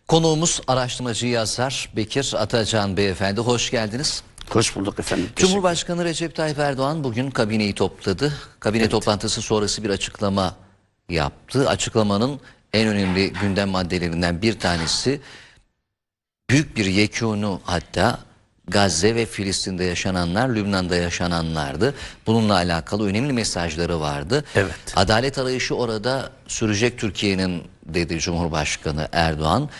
Konuğumuz araştırmacı yazar Bekir Atacan Beyefendi. Hoş geldiniz. Hoş bulduk efendim. Cumhurbaşkanı Recep Tayyip Erdoğan bugün kabineyi topladı. Kabine toplantısı sonrası bir açıklama yaptı. Açıklamanın en önemli gündem maddelerinden bir tanesi büyük bir yekûnu, hatta Gazze ve Filistin'de yaşananlar, Lübnan'da yaşananlardı. Bununla alakalı önemli mesajları vardı. Evet. Adalet arayışı orada sürecek Türkiye'nin, dedi Cumhurbaşkanı Erdoğan.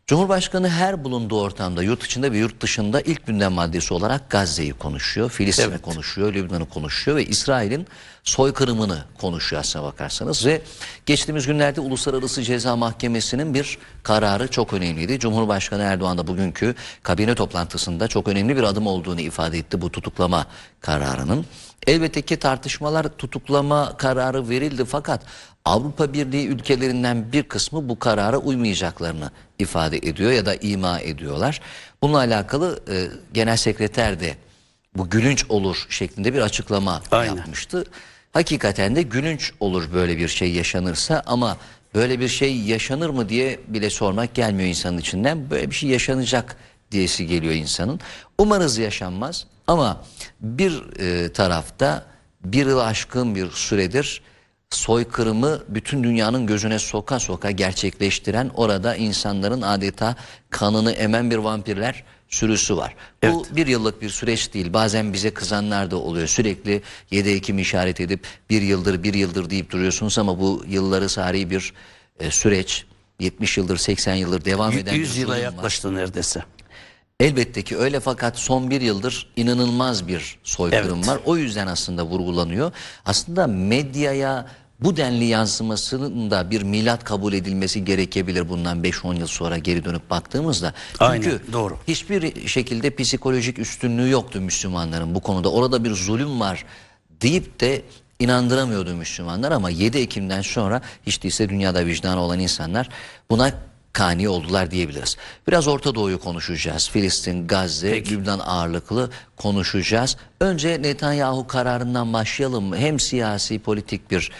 Cumhurbaşkanı her bulunduğu ortamda, yurt içinde ve yurt dışında, ilk gündem maddesi olarak Gazze'yi konuşuyor, Filistin'i konuşuyor, Lübnan'ı konuşuyor ve İsrail'in soykırımını konuşuyor aslına bakarsanız. Ve geçtiğimiz günlerde Uluslararası Ceza Mahkemesi'nin bir kararı çok önemliydi. Cumhurbaşkanı Erdoğan da bugünkü kabine toplantısında çok önemli bir adım olduğunu ifade etti bu tutuklama kararının. Elbette ki tartışmalar, tutuklama kararı verildi fakat Avrupa Birliği ülkelerinden bir kısmı bu karara uymayacaklarını ifade ediyor ya da ima ediyorlar. Bununla alakalı Genel Sekreter de bu gülünç olur şeklinde bir açıklama yapmıştı. Hakikaten de gülünç olur böyle bir şey yaşanırsa, ama böyle bir şey yaşanır mı diye bile sormak gelmiyor insanın içinden. Böyle bir şey yaşanacak diyesi geliyor insanın. Umarız yaşanmaz, ama bir tarafta bir yılı aşkın bir süredir soykırımı bütün dünyanın gözüne soka soka gerçekleştiren, orada insanların adeta kanını emen bir vampirler sürüsü var. Evet. Bu bir yıllık bir süreç değil. Bazen bize kızanlar da oluyor. Sürekli 7 Ekim işaret edip bir yıldır deyip duruyorsunuz, ama bu yılları sari bir süreç. 70 yıldır, 80 yıldır devam eden 100 yıla yaklaştı neredeyse. Elbette ki öyle, fakat son bir yıldır inanılmaz bir soykırım var. O yüzden aslında vurgulanıyor. Aslında medyaya bu denli yansımasının da bir milat kabul edilmesi gerekebilir bundan 5-10 yıl sonra geri dönüp baktığımızda. Çünkü doğru. Hiçbir şekilde psikolojik üstünlüğü yoktu Müslümanların bu konuda. Orada bir zulüm var deyip de inandıramıyordu Müslümanlar, ama 7 Ekim'den sonra hiç değilse dünyada vicdanı olan insanlar buna kani oldular diyebiliriz. Biraz Orta Doğu'yu konuşacağız. Filistin, Gazze, Lübnan ağırlıklı konuşacağız. Önce Netanyahu kararından başlayalım. Hem siyasi, politik bir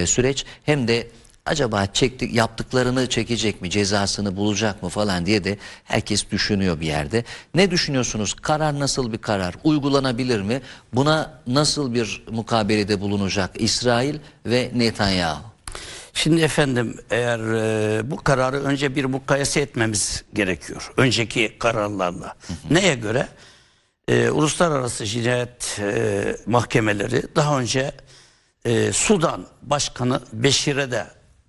süreç, hem de acaba yaptıklarını çekecek mi, cezasını bulacak mı falan diye de herkes düşünüyor bir yerde. Ne düşünüyorsunuz? Karar nasıl bir karar? Uygulanabilir mi? Buna nasıl bir mukabelede bulunacak İsrail ve Netanyahu? Şimdi efendim, eğer bu kararı önce bir mukayese etmemiz gerekiyor. Önceki kararlarla. Neye göre? Uluslararası Cinayet Mahkemeleri daha önce Sudan Başkanı Beşir'e de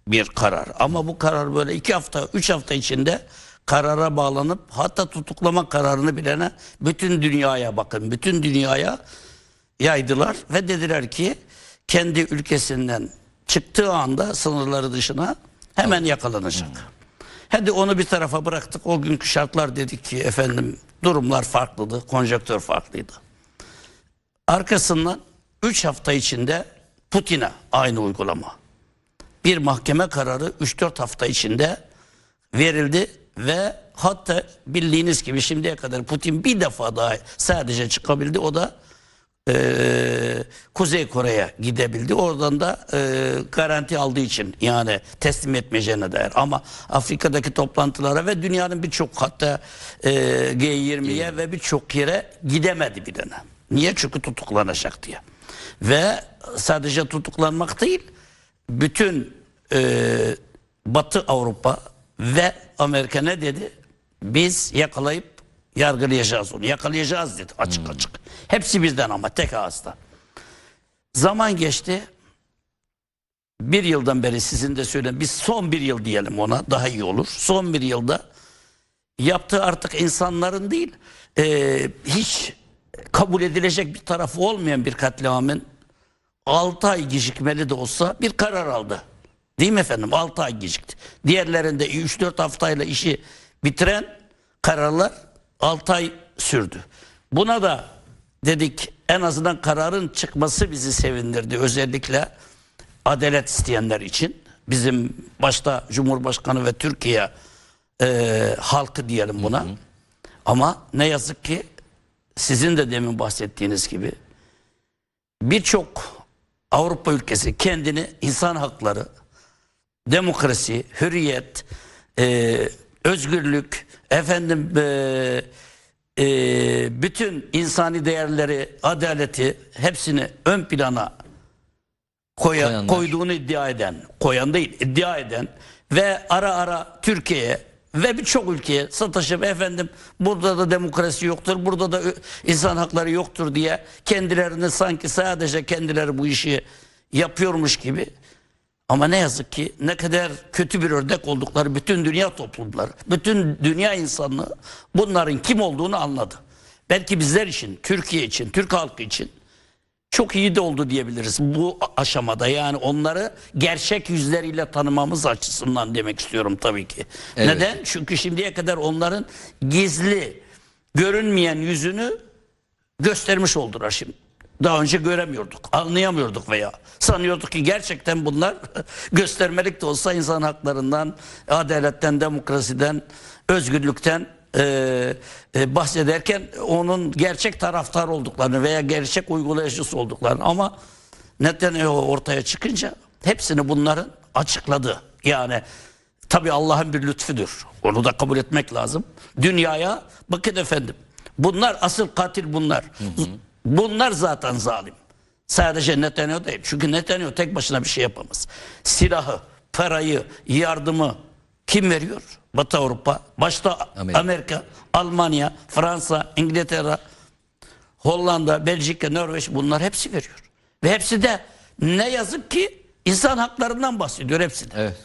bir karar. Ama bu karar böyle 2 hafta, 3 hafta içinde karara bağlanıp, hatta tutuklama kararını bilene bütün dünyaya, bakın bütün dünyaya yaydılar ve dediler ki kendi ülkesinden çıktığı anda sınırları dışına hemen yakalanacak. Hadi onu bir tarafa bıraktık. O günkü şartlar, dedik ki efendim durumlar farklıydı, konjonktür farklıydı. Arkasından 3 hafta içinde Putin'e aynı uygulama. Bir mahkeme kararı 3-4 hafta içinde verildi ve hatta bildiğiniz gibi şimdiye kadar Putin bir defa daha sadece çıkabildi. O da Kuzey Kore'ye gidebildi. Oradan da garanti aldığı için, yani teslim etmeyeceğine dair. Ama Afrika'daki toplantılara ve dünyanın birçok, hatta G20'ye ve birçok yere gidemedi bir dönem. Niye? Çünkü tutuklanacak diye. Ve sadece tutuklanmak değil, bütün Batı Avrupa ve Amerika ne dedi? Biz yakalayıp yargılayacağız onu. Yakalayacağız dedi açık açık. Hepsi bizden, ama tek ağızda. Zaman geçti. Bir yıldan beri sizin de söyleyin. Biz son bir yıl diyelim ona, daha iyi olur. Son bir yılda yaptığı artık insanların değil, hiç kabul edilecek bir tarafı olmayan bir katliamın 6 ay gecikmeli de olsa bir karar aldı. Değil mi efendim? 6 ay gecikti. Diğerlerinde 3-4 haftayla işi bitiren kararlar 6 ay sürdü. Buna da dedik, en azından kararın çıkması bizi sevindirdi. Özellikle adalet isteyenler için. Bizim başta Cumhurbaşkanı ve Türkiye halkı diyelim buna. Ama ne yazık ki sizin de demin bahsettiğiniz gibi birçok Avrupa ülkesi kendini insan hakları, demokrasi, hürriyet, özgürlük, bütün insani değerleri, adaleti hepsini ön plana Koyanlar. koyduğunu koyan değil, iddia eden ve ara ara Türkiye'ye ve birçok ülkeye sataşıp burada da demokrasi yoktur, burada da insan hakları yoktur diye kendilerini sanki sadece kendileri bu işi yapıyormuş gibi. Ama ne yazık ki ne kadar kötü bir örnek oldukları bütün dünya toplumları, bütün dünya insanlığı bunların kim olduğunu anladı. Belki bizler için, Türkiye için, Türk halkı için çok iyi de oldu diyebiliriz bu aşamada. Yani onları gerçek yüzleriyle tanımamız açısından demek istiyorum tabii ki. Evet. Neden? Çünkü şimdiye kadar onların gizli, görünmeyen yüzünü göstermiş oldular şimdi. Daha önce göremiyorduk, anlayamıyorduk veya sanıyorduk ki gerçekten bunlar göstermelik de olsa insan haklarından, adaletten, demokrasiden, özgürlükten bahsederken onun gerçek taraftar olduklarını veya gerçek uygulayıcısı olduklarını, ama Netanyahu ortaya çıkınca hepsini bunların açıkladı. Yani tabii Allah'ın bir lütfudur. Onu da kabul etmek lazım. Dünyaya bakın bunlar asıl katil bunlar. Bunlar zaten zalim. Sadece Netanyahu değil. Çünkü Netanyahu tek başına bir şey yapamaz. Silahı, parayı, yardımı kim veriyor? Batı Avrupa, başta Amerika, Almanya, Fransa, İngiltere, Hollanda, Belçika, Norveç, bunlar hepsi veriyor. Ve hepsi de ne yazık ki insan haklarından bahsediyor hepsi de. Evet.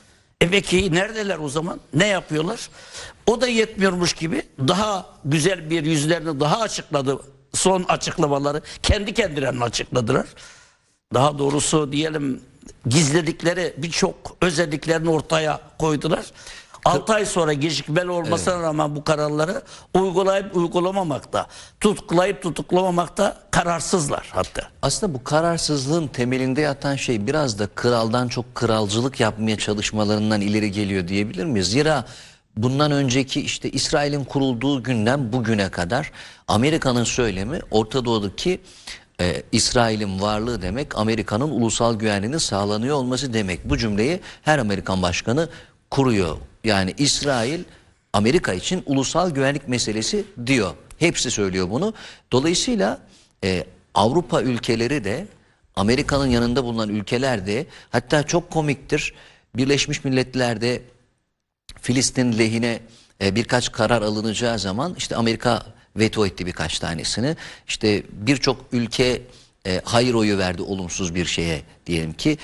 Peki neredeler o zaman? Ne yapıyorlar? O da yetmiyormuş gibi daha güzel bir yüzlerini daha açıkladı. Son açıklamaları kendi kendilerine açıkladılar. Daha doğrusu diyelim gizledikleri birçok özelliklerini ortaya koydular. 6 ay sonra gecikmeli olmasına rağmen bu kararları uygulayıp uygulamamakta, tutuklayıp tutuklamamakta kararsızlar hatta. Aslında bu kararsızlığın temelinde yatan şey biraz da kraldan çok kralcılık yapmaya çalışmalarından ileri geliyor diyebilir miyiz? Zira bundan önceki işte İsrail'in kurulduğu günden bugüne kadar Amerika'nın söylemi Orta Doğu'daki İsrail'in varlığı demek, Amerika'nın ulusal güvenliğinin sağlanıyor olması demek. Bu cümleyi her Amerikan başkanı kuruyor. Yani İsrail Amerika için ulusal güvenlik meselesi diyor. Hepsi söylüyor bunu. Dolayısıyla Avrupa ülkeleri de, Amerika'nın yanında bulunan ülkeler de, hatta çok komiktir, Birleşmiş Milletler'de Filistin lehine birkaç karar alınacağı zaman işte Amerika veto etti birkaç tanesini. İşte birçok ülke hayır oyu verdi olumsuz bir şeye diyelim ki.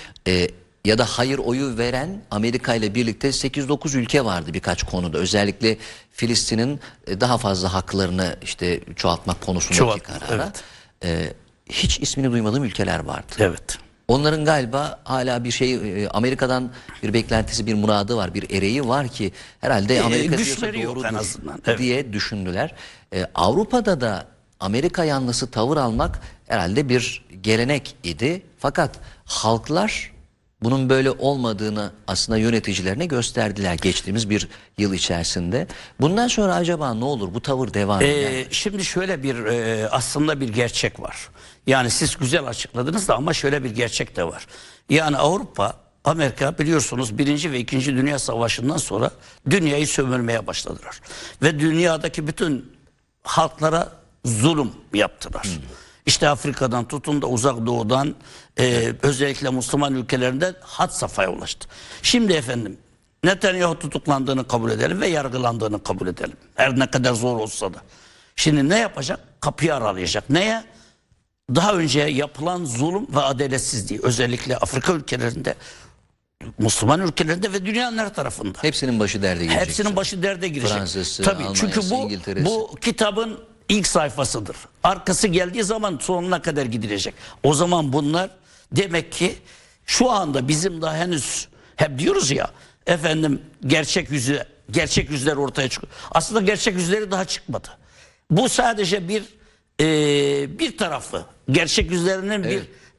Ya da hayır oyu veren Amerika ile birlikte 8-9 ülke vardı birkaç konuda. Özellikle Filistin'in daha fazla haklarını işte çoğaltmak konusundaki karara. Evet. Hiç ismini duymadığım ülkeler vardı. Evet. Onların galiba hala bir şey, Amerika'dan bir beklentisi, bir muradı var, bir ereği var ki herhalde Amerika diyorsa doğrudur en azından. Evet. diye düşündüler. Avrupa'da da Amerika yanlısı tavır almak herhalde bir gelenek idi. Fakat halklar bunun böyle olmadığını aslında yöneticilerine gösterdiler geçtiğimiz bir yıl içerisinde. Bundan sonra acaba ne olur? Bu tavır devam eder. Şimdi şöyle bir aslında bir gerçek var. Yani siz güzel açıkladınız da ama şöyle bir gerçek de var. Yani Avrupa, Amerika biliyorsunuz 1. ve 2. Dünya Savaşı'ndan sonra dünyayı sömürmeye başladılar. Ve dünyadaki bütün halklara zulüm yaptılar. İşte Afrika'dan tutun da Uzak Doğu'dan özellikle Müslüman ülkelerinde had safhaya ulaştı. Şimdi Netanyahu tutuklandığını kabul edelim ve yargılandığını kabul edelim. Her ne kadar zor olsa da. Şimdi ne yapacak? Kapıyı aralayacak. Neye? Daha önce yapılan zulüm ve adaletsizliği özellikle Afrika ülkelerinde, Müslüman ülkelerinde ve dünyanın her tarafında. Hepsinin başı derde girecek. Hepsinin başı derde girecek. Fransa'sı, tabii, Almanya'sı, çünkü İngiltere'si. bu kitabın ilk sayfasıdır. Arkası geldiği zaman sonuna kadar gidilecek. O zaman bunlar demek ki şu anda bizim daha henüz hep diyoruz ya gerçek yüzler ortaya çıkıyor. Aslında gerçek yüzleri daha çıkmadı. Bu sadece bir tarafı. Gerçek yüzlerinin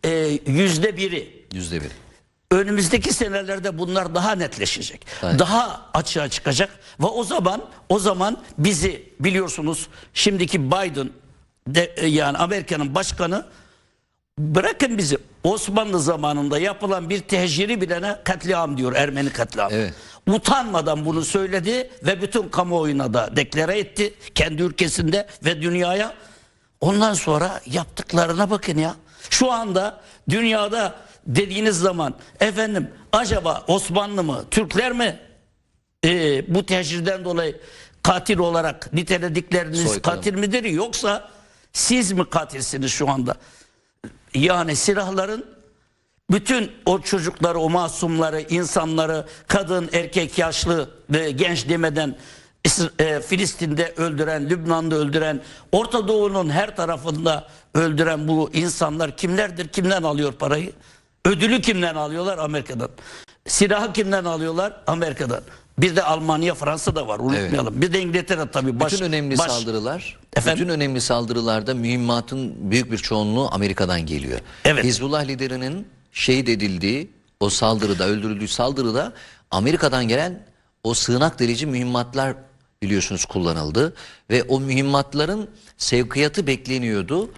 %1'i. %1. Önümüzdeki senelerde bunlar daha netleşecek. Evet. Daha açığa çıkacak ve o zaman bizi biliyorsunuz şimdiki Biden yani Amerika'nın başkanı Bırakın bizi, Osmanlı zamanında yapılan bir tehciri bilene katliam diyor, Ermeni katliamı. Evet. Utanmadan bunu söyledi ve bütün kamuoyuna da deklare etti. Kendi ülkesinde ve dünyaya. Ondan sonra yaptıklarına bakın ya. Şu anda dünyada dediğiniz zaman efendim acaba Osmanlı mı, Türkler mi bu tehcirden dolayı katil olarak niteledikleriniz Soykırım. katil midir, yoksa siz mi katilsiniz şu anda? Yani silahların bütün o çocukları, o masumları, insanları, kadın, erkek, yaşlı ve genç demeden Filistin'de öldüren, Lübnan'da öldüren, Orta Doğu'nun her tarafında öldüren bu insanlar kimlerdir? Kimden alıyor parayı? Ödülü kimden alıyorlar? Amerika'dan. Silahı kimden alıyorlar? Amerika'dan. Bir de Almanya, Fransa da var, unutmayalım. Evet. Bir de İngiltere tabii. Bütün önemli saldırılar, Efendim? bütün önemli saldırılarda mühimmatın büyük bir çoğunluğu Amerika'dan geliyor. Evet. Hizbullah liderinin şehit edildiği o saldırıda, öldürüldüğü saldırıda Amerika'dan gelen o sığınak delici mühimmatlar biliyorsunuz kullanıldı ve o mühimmatların sevkiyatı bekleniyordu.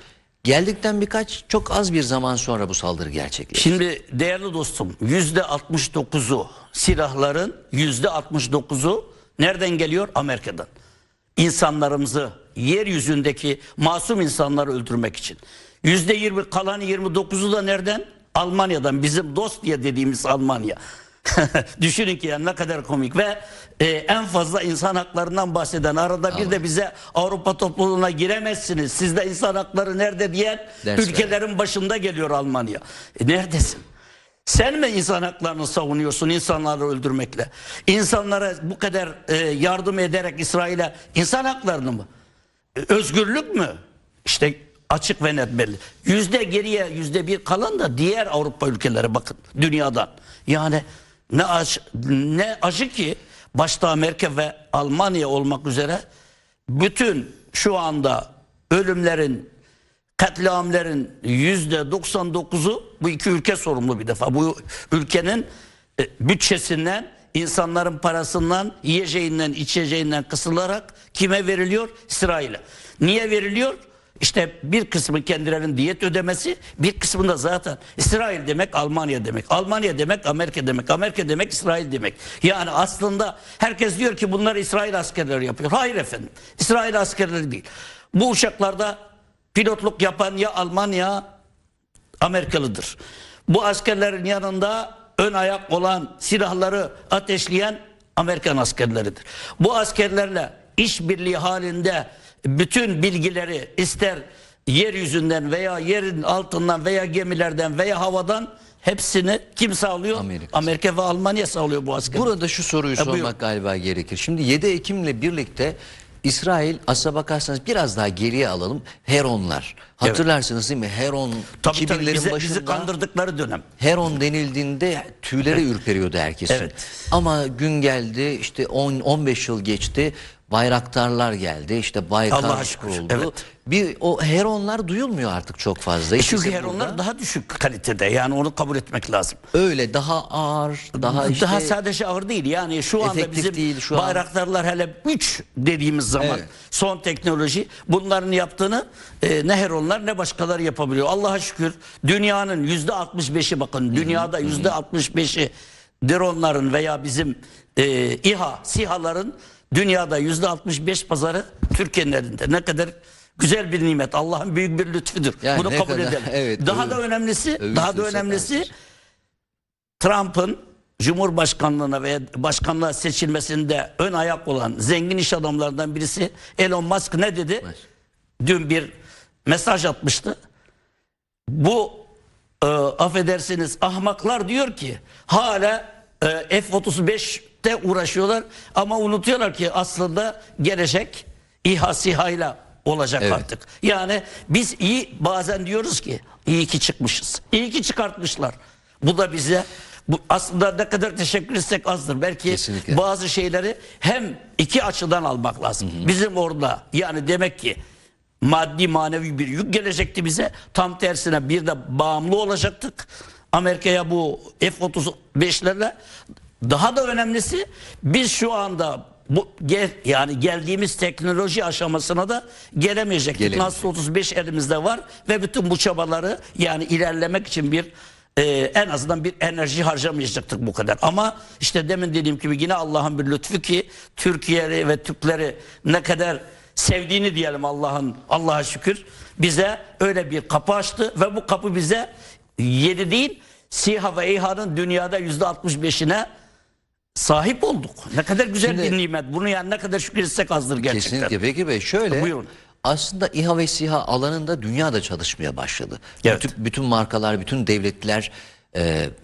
Geldikten çok az bir zaman sonra bu saldırı gerçekleşti. Şimdi değerli dostum, %69'u silahların %69'u nereden geliyor? Amerika'dan. İnsanlarımızı, yeryüzündeki masum insanları öldürmek için. %20 kalan 29'u da nereden? Almanya'dan. Bizim dost diye dediğimiz Almanya. Düşünün ki ya ne kadar komik ve en fazla insan haklarından bahseden, arada bir de bize Avrupa topluluğuna giremezsiniz, sizde insan hakları nerede diyen ülkelerin başında geliyor Almanya. Neredesin? Sen mi insan haklarını savunuyorsun insanları öldürmekle? İnsanlara bu kadar yardım ederek İsrail'e insan haklarını mı? Özgürlük mü? İşte açık ve net belli. Geriye %1 kalan da diğer Avrupa ülkeleri, bakın dünyadan. Yani ne acı ki başta Amerika ve Almanya olmak üzere bütün şu anda ölümlerin, katliamların %99'u bu iki ülke sorumlu bir defa. Bu ülkenin bütçesinden, insanların parasından, yiyeceğinden, içeceğinden kısılarak kime veriliyor? İsrail'e. Niye veriliyor? İşte bir kısmı kendilerinin diyet ödemesi, bir kısmında zaten İsrail demek Almanya demek. Almanya demek Amerika demek. Amerika demek İsrail demek. Yani aslında herkes diyor ki bunlar İsrail askerleri yapıyor. Hayır efendim. İsrail askerleri değil. Bu uçaklarda pilotluk yapan ya Alman ya Amerikalıdır. Bu askerlerin yanında ön ayak olan, silahları ateşleyen Amerikan askerleridir. Bu askerlerle işbirliği halinde bütün bilgileri ister yeryüzünden veya yerin altından veya gemilerden veya havadan hepsini kim sağlıyor? Amerika ve Almanya sağlıyor bu askeri. Burada şu soruyu sormak galiba gerekir. Şimdi 7 Ekim'le birlikte İsrail, aslına bakarsanız biraz daha geriye alalım, Heronlar. Hatırlarsınız değil mi? Heron 2000'lerin başında bizi kandırdıkları dönem. Heron denildiğinde tüyleri ürperiyordu herkesin. Evet. Ama gün geldi, işte 10-15 yıl geçti. Bayraktarlar geldi, işte Baykar kuruldu. Evet. O Heronlar duyulmuyor artık çok fazla. Çünkü Heronlar daha düşük kalitede, yani onu kabul etmek lazım. Öyle daha ağır, daha sadece ağır değil. Yani şu anda bizim değil, bayraktarlar hele 3 dediğimiz zaman son teknoloji, bunların yaptığını ne Heronlar ne başkaları yapabiliyor. Allah'a şükür dünyanın %65'i, bakın dünyada %65'i dronların veya bizim İHA, SİHA'ların dünyada %65 pazarı Türkiye'nin elinde. Ne kadar güzel bir nimet. Allah'ın büyük bir lütfudur. Yani bunu kabul edelim. Evet, daha da önemlisi Trump'ın Cumhurbaşkanlığına veya başkanlığa seçilmesinde ön ayak olan zengin iş adamlarından birisi Elon Musk ne dedi? Dün bir mesaj atmıştı. Bu affedersiniz ahmaklar diyor ki hala F-35'te uğraşıyorlar ama unutuyorlar ki aslında gelecek İHA SİHA'yla olacak artık. Yani biz bazen diyoruz ki iyi ki çıkmışız. İyi ki çıkartmışlar. Bu da bize aslında ne kadar teşekkür etsek azdır. Belki bazı şeyleri hem iki açıdan almak lazım. Bizim orada yani demek ki maddi manevi bir yük gelecekti bize. Tam tersine bir de bağımlı olacaktık Amerika'ya bu F-35'lerle. Daha da önemlisi biz şu anda yani geldiğimiz teknoloji aşamasına da gelemeyecektik. Nasıl 35 elimizde var ve bütün bu çabaları yani ilerlemek için en azından bir enerji harcamayacaktık bu kadar. Ama işte demin dediğim gibi yine Allah'ın bir lütfu ki Türkiye'li ve Türkleri ne kadar sevdiğini diyelim Allah'a şükür bize öyle bir kapı açtı ve bu kapı bize 7 değil SİHA ve İHA'nın dünyada %65'ine sahip olduk. Ne kadar güzel Şimdi, bir nimet. Bunu yani ne kadar şükür etsek azdır gerçekten. Kesinlikle. Bekir Bey şöyle. Buyurun. Aslında İHA ve SİHA alanında dünya da çalışmaya başladı. Evet. Bütün markalar, bütün devletler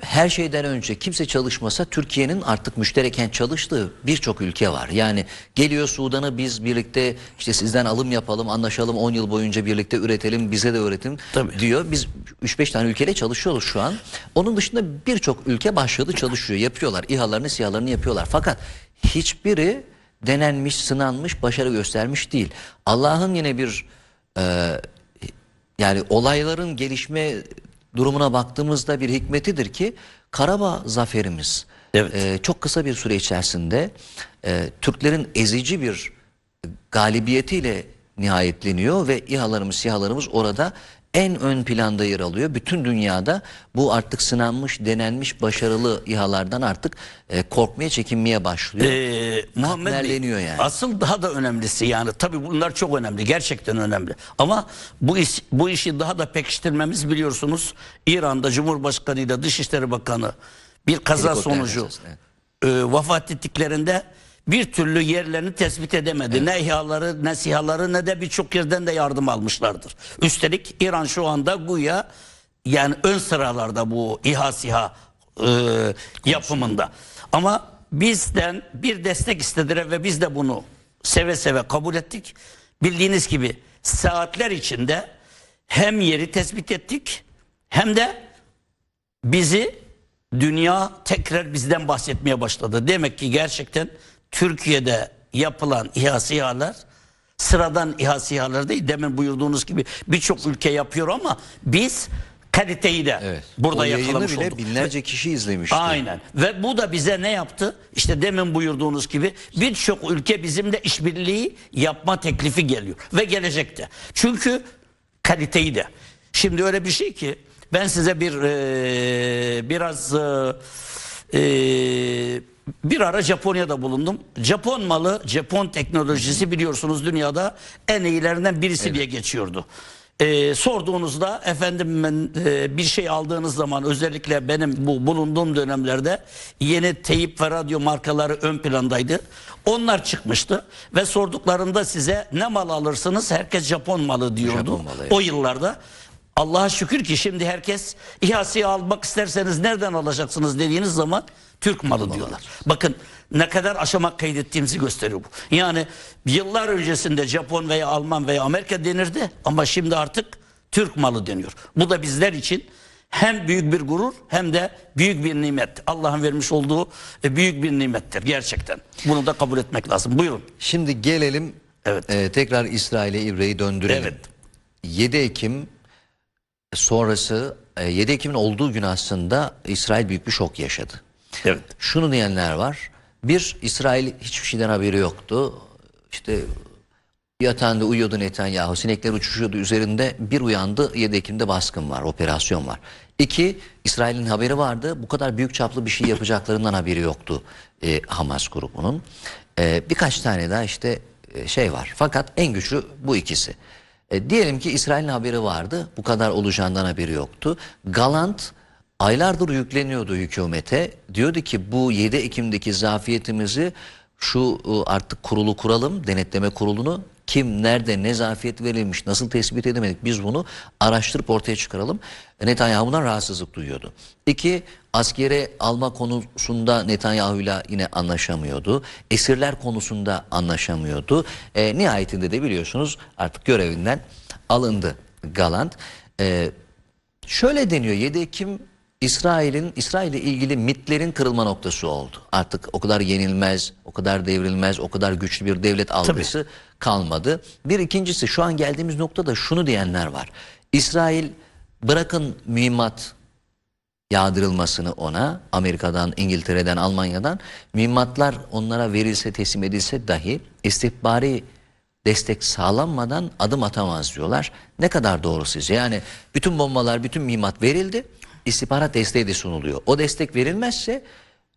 her şeyden önce kimse çalışmasa Türkiye'nin artık müştereken çalıştığı birçok ülke var. Yani geliyor Sudan'ı biz birlikte işte sizden alım yapalım, anlaşalım 10 yıl boyunca birlikte üretelim, bize de öğretin diyor. Biz 3-5 tane ülkeyle çalışıyoruz şu an. Onun dışında birçok ülke başladı çalışıyor, yapıyorlar. İHA'larını, SİHA'larını yapıyorlar. Fakat hiçbiri denenmiş, sınanmış, başarı göstermiş değil. Allah'ın yine bir yani olayların gelişme durumuna baktığımızda bir hikmetidir ki Karabağ zaferimiz çok kısa bir süre içerisinde Türklerin ezici bir galibiyetiyle nihayetleniyor ve İHA'larımız, SİHA'larımız orada en ön planda yer alıyor. Bütün dünyada bu artık sınanmış, denenmiş, başarılı İHA'lardan artık korkmaya, çekinmeye başlıyor. Muhammed Bey, yani. asıl daha da önemlisi yani tabii bunlar çok önemli, gerçekten önemli. Ama bu işi daha da pekiştirmemiz biliyorsunuz İran'da Cumhurbaşkanı ile Dışişleri Bakanı bir kaza sonucu vefat ettiklerinde bir türlü yerlerini tespit edemedi. Evet. Ne İHA'ları ne SİHA'ları ne de birçok yerden de yardım almışlardır. Üstelik İran şu anda güya yani ön sıralarda bu İHA SİHA yapımında. Ama bizden bir destek istediler ve biz de bunu seve seve kabul ettik. Bildiğiniz gibi saatler içinde hem yeri tespit ettik hem de dünya tekrar bizden bahsetmeye başladı. Demek ki gerçekten Türkiye'de yapılan İHA SİHA'lar sıradan İHA SİHA'lar değil. Demin buyurduğunuz gibi birçok ülke yapıyor ama biz kaliteyi de burada yakalamış bile olduk. Binlerce kişi izlemişti. Aynen. Ve bu da bize ne yaptı? İşte demin buyurduğunuz gibi birçok ülke bizimle işbirliği yapma teklifi geliyor. Ve gelecekte. Çünkü kaliteyi de. Şimdi öyle bir şey ki ben size bir ara Japonya'da bulundum. Japon malı, Japon teknolojisi biliyorsunuz dünyada en iyilerinden birisi diye geçiyordu. Sorduğunuzda efendim bir şey aldığınız zaman özellikle benim bu bulunduğum dönemlerde yeni teyip ve radyo markaları ön plandaydı. Onlar çıkmıştı ve sorduklarında size ne mal alırsınız? Herkes Japon malı diyordu. Japon malı, o yıllarda. Allah'a şükür ki şimdi herkes İHA SİHA almak isterseniz nereden alacaksınız dediğiniz zaman Türk malı diyorlar. Bakın ne kadar aşama kaydettiğimizi gösteriyor bu. Yani yıllar öncesinde Japon veya Alman veya Amerika denirdi ama şimdi artık Türk malı deniyor. Bu da bizler için hem büyük bir gurur hem de büyük bir nimet. Allah'ın vermiş olduğu büyük bir nimettir gerçekten. Bunu da kabul etmek lazım. Buyurun. Şimdi gelelim tekrar İsrail'e İbre'yi döndürelim. Evet. 7 Ekim sonrası 7 Ekim'in olduğu gün aslında İsrail büyük bir şok yaşadı. Evet. Şunu diyenler var. Bir, İsrail hiçbir şeyden haberi yoktu. İşte yatağında uyuyordu Netanyahu. Sinekler uçuşuyordu üzerinde. Bir uyandı 7 Ekim'de baskın var, operasyon var. İki, İsrail'in haberi vardı. Bu kadar büyük çaplı bir şey yapacaklarından haberi yoktu Hamas grubunun. Birkaç tane daha işte şey var. Fakat en güçlü bu ikisi. Diyelim ki İsrail'in haberi vardı. Bu kadar olacağından haberi yoktu. Galant aylardır yükleniyordu hükümete. Diyordu ki bu 7 Ekim'deki zafiyetimizi şu artık kurulu kuralım, denetleme kurulunu. Kim, nerede, ne zafiyet verilmiş, nasıl tespit edemedik biz bunu araştırıp ortaya çıkaralım. Netanyahu bundan rahatsızlık duyuyordu. İki, askere alma konusunda Netanyahu'yla yine anlaşamıyordu. Esirler konusunda anlaşamıyordu. Nihayetinde de biliyorsunuz artık görevinden alındı Galant. Şöyle deniyor, 7 Ekim İsrail'le ilgili mitlerin kırılma noktası oldu. Artık o kadar yenilmez, o kadar devrilmez, o kadar güçlü bir devlet algısı kalmadı. Bir ikincisi, şu an geldiğimiz noktada şunu diyenler var. İsrail bırakın mühimmat yağdırılmasını ona, Amerika'dan, İngiltere'den, Almanya'dan, mühimmatlar onlara verilse, teslim edilse dahi istihbari destek sağlanmadan adım atamaz diyorlar. Ne kadar doğru sizce? Yani bütün bombalar, bütün mühimmat verildi, istihbarat desteği de sunuluyor. O destek verilmezse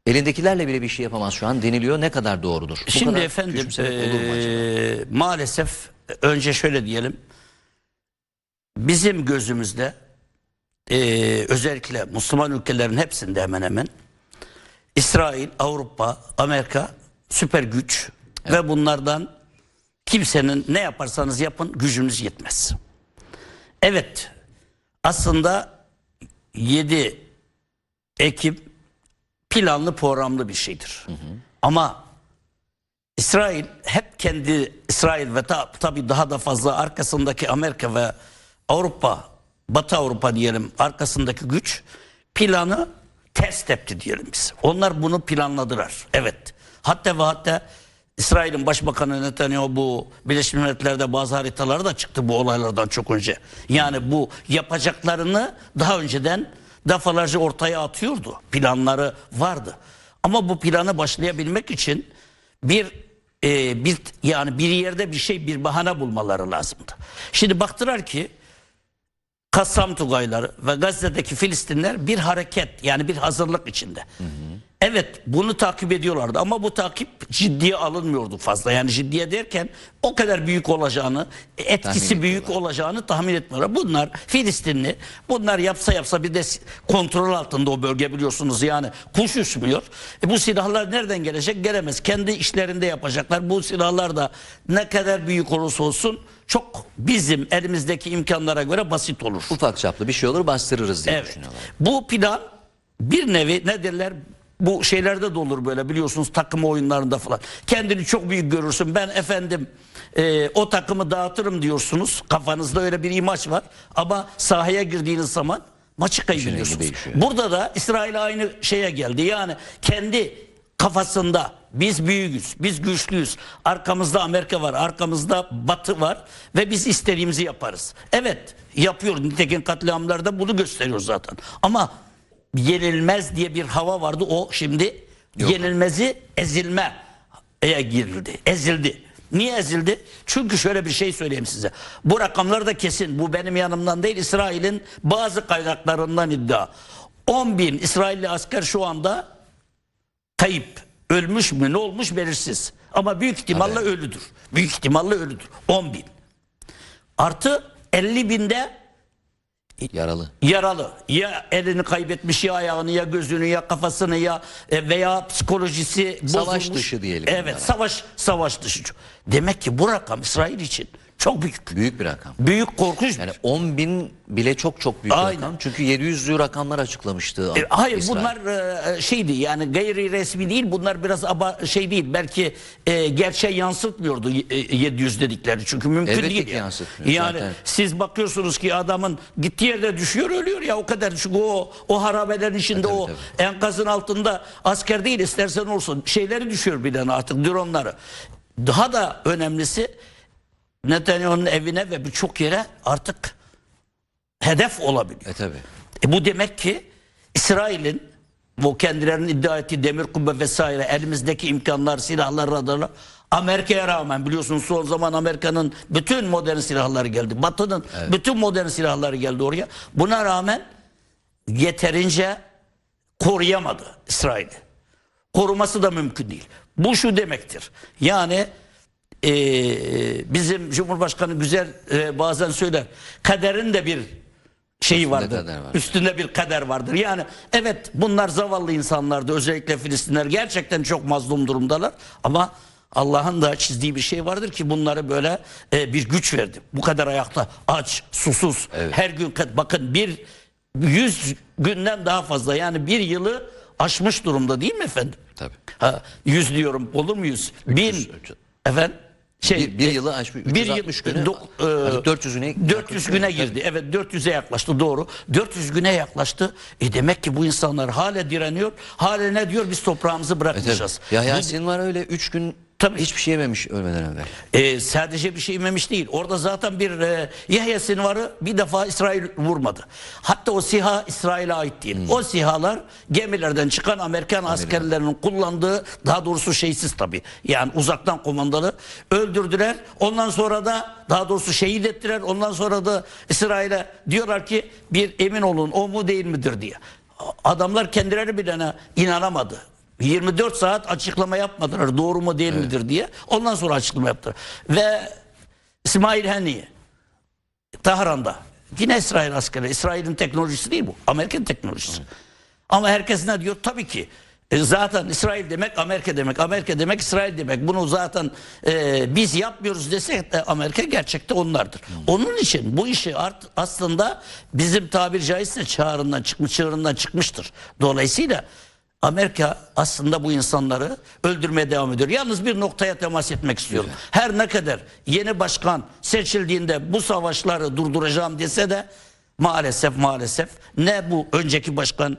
elindekilerle bile bir şey yapamaz şu an deniliyor. Ne kadar doğrudur? Bu Şimdi kadar efendim küçümsemek olur mu acaba? maalesef önce şöyle diyelim. Bizim gözümüzde özellikle Müslüman ülkelerin hepsinde hemen hemen İsrail, Avrupa, Amerika süper güç ve bunlardan kimsenin ne yaparsanız yapın gücünüz yetmez. Evet, aslında 7 Ekim planlı programlı bir şeydir. Ama İsrail hep kendi İsrail ve tabii daha da fazla arkasındaki Amerika ve Avrupa, Batı Avrupa diyelim arkasındaki güç planı ters tepti diyelim biz. Onlar bunu planladılar. Evet. Hatta ve hatta İsrail'in Başbakanı Netanyahu bu Birleşmiş Milletler'de bazı haritaları da çıktı bu olaylardan çok önce. Yani bu yapacaklarını daha önceden defalarca ortaya atıyordu. Planları vardı. Ama bu planı başlayabilmek için yani bir yerde bir bahane bulmaları lazımdı. Şimdi baktılar ki Kassam Tugayları ve Gazze'deki Filistinler bir hareket yani bir hazırlık içinde. Evet bunu takip ediyorlardı ama bu takip ciddiye alınmıyordu fazla. Yani ciddiye derken o kadar büyük olacağını, etkisi büyük olacağını tahmin etmiyorlar. Bunlar Filistinli, bunlar yapsa bir de kontrol altında o bölge biliyorsunuz yani kuş uçmuyor. Bu silahlar nereden gelecek? Gelemez. Kendi işlerinde yapacaklar. Bu silahlar da ne kadar büyük olursa olsun çok bizim elimizdeki imkanlara göre basit olur. Ufak çaplı bir şey olur bastırırız diye düşünüyorlar. Bu plan bir nevi ne derler bu şeylerde de olur böyle biliyorsunuz takım oyunlarında falan. Kendini çok büyük görürsün ben efendim o takımı dağıtırım diyorsunuz. Kafanızda öyle bir imaj var ama sahaya girdiğiniz zaman maçı kaybediyorsunuz. Burada da İsrail aynı şeye geldi. Yani kendi kafasında biz büyüğüz, biz güçlüyüz. Arkamızda Amerika var, arkamızda Batı var ve biz istediğimizi yaparız. Evet, yapıyor. Nitekim katliamlarda bunu gösteriyor zaten. Ama yenilmez diye bir hava vardı. O şimdi yenilmezi ezilmeye girildi. Ezildi. Niye ezildi? Çünkü şöyle bir şey söyleyeyim size. Bu rakamlar da kesin. Bu benim yanımdan değil. İsrail'in bazı kaynaklarından iddia. 10.000 İsrailli asker şu anda kayıp. Ölmüş mü ne olmuş belirsiz. Ama büyük ihtimalle ölüdür. Büyük ihtimalle ölüdür. 10.000. Artı 50.000'de yaralı. Ya elini kaybetmiş ya ayağını ya gözünü ya kafasını ya veya psikolojisi bozulmuş. Savaş dışı diyelim. Evet savaş dışı. Demek ki bu rakam İsrail için çok büyük. Büyük bir rakam. Büyük korkunç. Yani 10.000 bile çok büyük rakam. Çünkü 700'lü rakamlar açıklamıştı. Hayır İsrail. bunlar şeydi yani gayri resmi değil bunlar biraz şey değil belki gerçeğe yansıtmıyordu 700 dedikleri çünkü mümkün Elbette değil. ki Yani. yansıtmıyor Yani zaten. siz bakıyorsunuz ki adamın gittiği yerde düşüyor ölüyor ya o kadar çünkü o harabelerin içinde enkazın altında asker değil istersen olsun şeyleri düşüyor bilen artık dronları. Daha da önemlisi Netanyahu'nun evine ve birçok yere artık hedef olabiliyor. Tabii. Bu demek ki İsrail'in bu kendilerinin iddia ettiği demir kubbe vesaire elimizdeki imkanlar, silahlar, radarlar Amerika'ya rağmen biliyorsunuz son zaman Amerika'nın bütün modern silahları geldi. Batı'nın bütün modern silahları geldi oraya. Buna rağmen yeterince koruyamadı İsrail'i. Koruması da mümkün değil. Bu şu demektir. Yani bizim Cumhurbaşkanı güzel bazen söyler. Kaderin de bir şeyi vardır. Üstünde bir kader vardır. Yani evet bunlar zavallı insanlardı. Özellikle Filistinler gerçekten çok mazlum durumdalar. Ama Allah'ın da çizdiği bir şey vardır ki bunları böyle bir güç verdi. Bu kadar ayakta aç, susuz. Her gün bakın 100 günden daha fazla yani bir yılı aşmış durumda değil mi efendim? Tabii. 100 diyorum olur mu 100? 1000 efendim? Bir yılı aşmış. 360 güne. 400 güne girdi. Evet 400'e yaklaştı doğru. 400 güne yaklaştı. Demek ki bu insanlar hala direniyor. Hala ne diyor? Biz toprağımızı bırakmayacağız. Yahya Sinvar öyle 3 gün Tabii. Hiçbir şey yememiş ölmeden evvel. Sadece bir şey yememiş değil. Orada zaten bir Yahya Sinvar'ı bir defa İsrail vurmadı. Hatta o SİHA İsrail'e ait değil. O SİHA'lar gemilerden çıkan Amerikan askerlerinin kullandığı, daha doğrusu şeysiz tabii. Yani uzaktan kumandalı öldürdüler. Ondan sonra da daha doğrusu şehit ettiler. Ondan sonra da İsrail'e diyorlar ki bir emin olun o mu değil midir diye. Adamlar kendileri bile inanamadı. 24 saat açıklama yapmadılar doğru mu değil midir diye. Ondan sonra açıklama yaptılar. Ve İsmail Haniye Tahran'da yine İsrail askeri. İsrail'in teknolojisi değil bu. Amerikan teknolojisi. Ama herkes ne diyor? Tabii ki. Zaten İsrail demek Amerika demek. Amerika demek İsrail demek. Bunu zaten biz yapmıyoruz desek de Amerika gerçekte onlardır. Onun için bu işi aslında bizim tabiri caizse çığırından çıkmıştır. Dolayısıyla Amerika aslında bu insanları öldürmeye devam ediyor. Yalnız bir noktaya temas etmek istiyorum. Her ne kadar yeni başkan seçildiğinde bu savaşları durduracağım dese de maalesef ne bu önceki başkan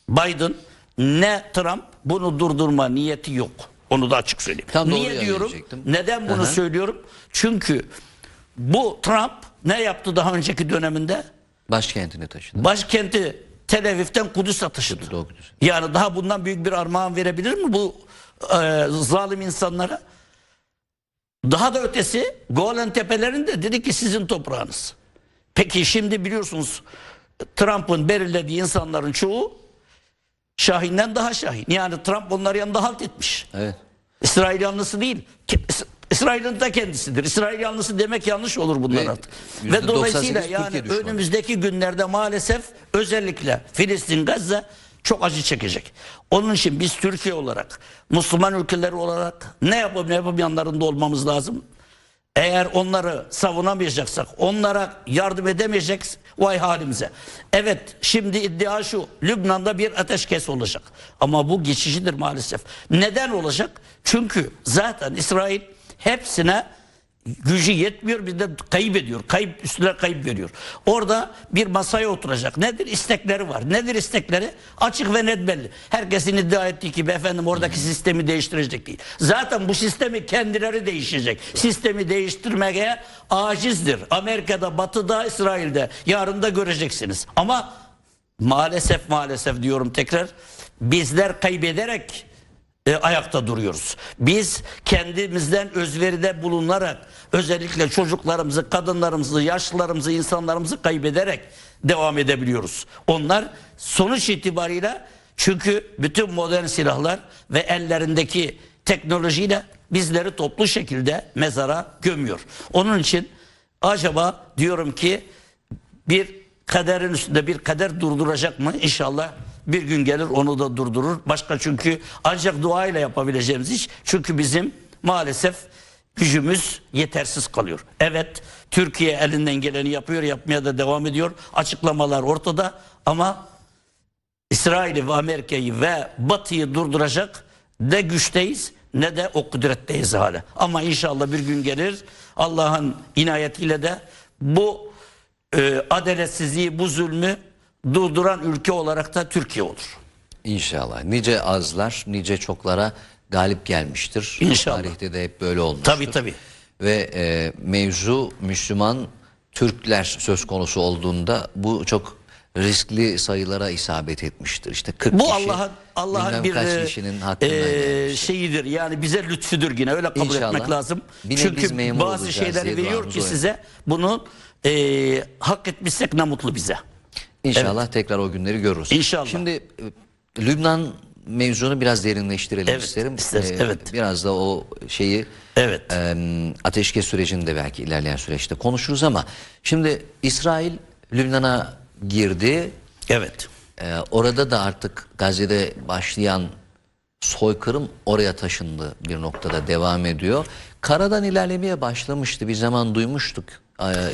Biden ne Trump bunu durdurma niyeti yok. Onu da açık söyleyeyim. Niye diyorum? Neden bunu söylüyorum? Çünkü bu Trump ne yaptı daha önceki döneminde? Başkentini taşıdı. Başkenti Tel Aviv'ten Kudüs'e taşıdı. Yani daha bundan büyük bir armağan verebilir mi bu zalim insanlara? Daha da ötesi Golan Tepelerinde dedi ki sizin toprağınız. Peki şimdi biliyorsunuz Trump'ın belirlediği insanların çoğu Şahin'den daha Şahin. Yani Trump onları yanında halt etmiş. Evet. İsrail yanlısı değil. İsrail'in de kendisidir. İsrail yanlısı demek yanlış olur bunlar artık. Ve dolayısıyla yani önümüzdeki günlerde maalesef özellikle Filistin, Gazze çok acı çekecek. Onun için biz Türkiye olarak, Müslüman ülkeler olarak ne yapıp ne yapamayanlarında olmamız lazım. Eğer onları savunamayacaksak, onlara yardım edemeyeceksek vay halimize. Evet şimdi iddia şu, Lübnan'da bir ateşkes olacak. Ama bu geçicidir maalesef. Neden olacak? Çünkü zaten İsrail hepsine gücü yetmiyor, bir de kayıp ediyor. Kayıp üstüne kayıp veriyor. Orada bir masaya oturacak. Nedir? İstekleri var. Nedir istekleri? Açık ve net belli. Herkesin iddia ettiği gibi efendim oradaki sistemi değiştirecek değil. Zaten bu sistemi kendileri değişecek. Sistemi değiştirmeye acizdir. Amerika'da, Batı'da, İsrail'de. Yarın da göreceksiniz. Ama maalesef diyorum tekrar, bizler kaybederek ayakta duruyoruz. Biz kendimizden özveride bulunarak özellikle çocuklarımızı, kadınlarımızı, yaşlılarımızı, insanlarımızı kaybederek devam edebiliyoruz. Onlar sonuç itibariyle çünkü bütün modern silahlar ve ellerindeki teknolojiyle bizleri toplu şekilde mezara gömüyor. Onun için acaba diyorum ki bir kaderin üstünde bir kader durduracak mı? İnşallah bir gün gelir onu da durdurur. Başka çünkü ancak duayla yapabileceğimiz iş. Çünkü bizim maalesef gücümüz yetersiz kalıyor. Evet Türkiye elinden geleni yapıyor, yapmaya da devam ediyor. Açıklamalar ortada ama İsrail'i ve Amerika'yı ve Batı'yı durduracak ne güçteyiz ne de o kudretteyiz hala. Ama inşallah bir gün gelir Allah'ın inayetiyle de bu adaletsizliği, bu zulmü durduran ülke olarak da Türkiye olur. İnşallah. Nice azlar, nice çoklara galip gelmiştir. İnşallah. Tarihte de hep böyle olmuştur. Tabii. Ve mevzu Müslüman Türkler söz konusu olduğunda bu çok riskli sayılara isabet etmiştir. İşte 40 bu kişi, Allah'ın bir kaç kişinin şeyidir. Yani bize lütfüdür yine öyle kabul İnşallah. Etmek lazım. Çünkü bazı şeyleri veriyor ki size bunu hak etmişsek ne mutlu bize. İnşallah tekrar o günleri görürüz. İnşallah. Şimdi Lübnan mevzunu biraz derinleştirelim isterim. Evet. Biraz da o şeyi ateşkes sürecinde belki ilerleyen süreçte konuşuruz ama şimdi İsrail Lübnan'a girdi. Evet. Orada da artık Gazze'de başlayan soykırım oraya taşındı, bir noktada devam ediyor. Karadan ilerlemeye başlamıştı. Bir zaman duymuştuk.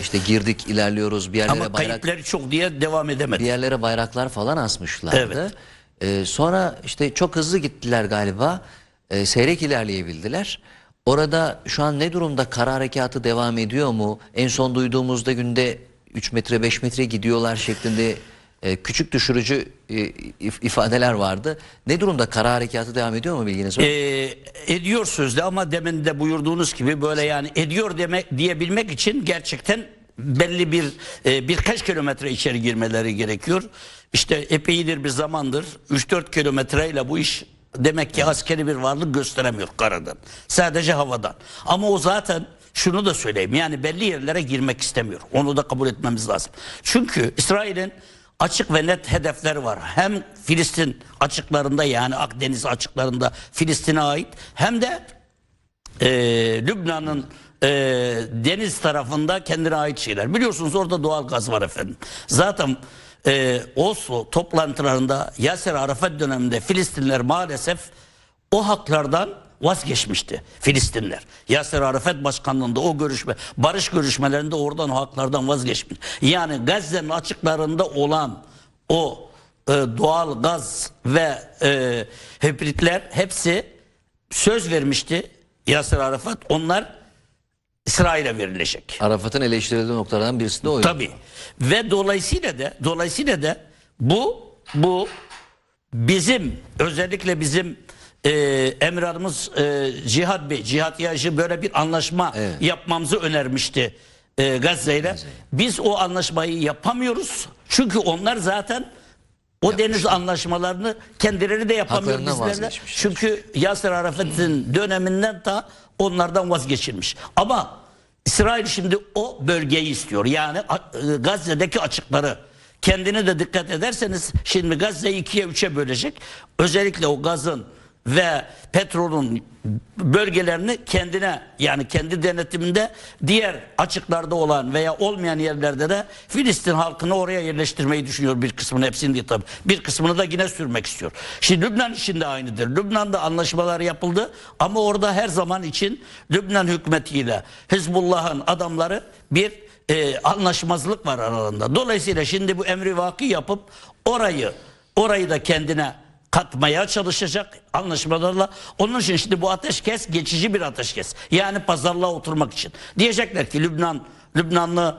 İşte girdik, ilerliyoruz. Bir yerlere ama kayıpları çok diye devam edemedi. Bir yerlere bayraklar falan asmışlardı. Sonra işte çok hızlı gittiler galiba. Seyrek ilerleyebildiler. Orada şu an ne durumda? Kara harekatı devam ediyor mu? En son duyduğumuzda günde 3 metre 5 metre gidiyorlar şeklinde küçük düşürücü ifadeler vardı. Ne durumda, kara harekatı devam ediyor mu, bilginiz var? Ediyor sözde ama demin de buyurduğunuz gibi böyle yani ediyor demek diyebilmek için gerçekten belli birkaç kilometre içeri girmeleri gerekiyor. İşte epeydir bir zamandır 3-4 kilometreyle bu iş demek ki askeri bir varlık gösteremiyor karadan. Sadece havadan. Ama o zaten şunu da söyleyeyim, yani belli yerlere girmek istemiyor. Onu da kabul etmemiz lazım. Çünkü İsrail'in açık ve net hedefleri var. Hem Filistin açıklarında, yani Akdeniz açıklarında Filistin'e ait, hem de Lübnan'ın deniz tarafında kendine ait şeyler. Biliyorsunuz orada doğal gaz var efendim. Zaten Oslo toplantılarında Yasser Arafat döneminde Filistinler maalesef o haklardan vazgeçmişti, Filistinler. Yasser Arafat başkanlığında o barış görüşmelerinde oradan o haklardan vazgeçmiş. Yani Gazze'nin açıklarında olan o doğal gaz ve hibritler hepsi söz vermişti Yasser Arafat. Onlar İsrail'e verilecek. Arafat'ın eleştirildiği noktalardan birisi de oydu. Tabii. Ve dolayısıyla da bu bizim, özellikle bizim Emir-Adımız Cihat Bey, Cihat Yaycı böyle bir anlaşma yapmamızı önermişti Gazze ile. Biz o anlaşmayı yapamıyoruz. Çünkü onlar zaten o deniz anlaşmalarını kendileri de yapamıyor bizlerle. Çünkü Yasser Arafat'ın döneminden ta onlardan vazgeçilmiş. Ama İsrail şimdi o bölgeyi istiyor. Yani Gazze'deki açıkları. Kendine de dikkat ederseniz şimdi Gazze'yi 2'ye 3'e bölecek. Özellikle o gazın ve petrolün bölgelerini kendine, yani kendi denetiminde diğer açıklarda olan veya olmayan yerlerde de Filistin halkını oraya yerleştirmeyi düşünüyor, bir kısmını, hepsini değil tabii. Bir kısmını da yine sürmek istiyor. Şimdi Lübnan için de aynıdır. Lübnan'da anlaşmalar yapıldı ama orada her zaman için Lübnan hükümetiyle Hizbullah'ın adamları bir anlaşmazlık var aralarında. Dolayısıyla şimdi bu emri vaki yapıp orayı da kendine katmaya çalışacak anlaşmalarla. Onun için şimdi bu ateşkes geçici bir ateşkes. Yani pazarlığa oturmak için. Diyecekler ki Lübnanlı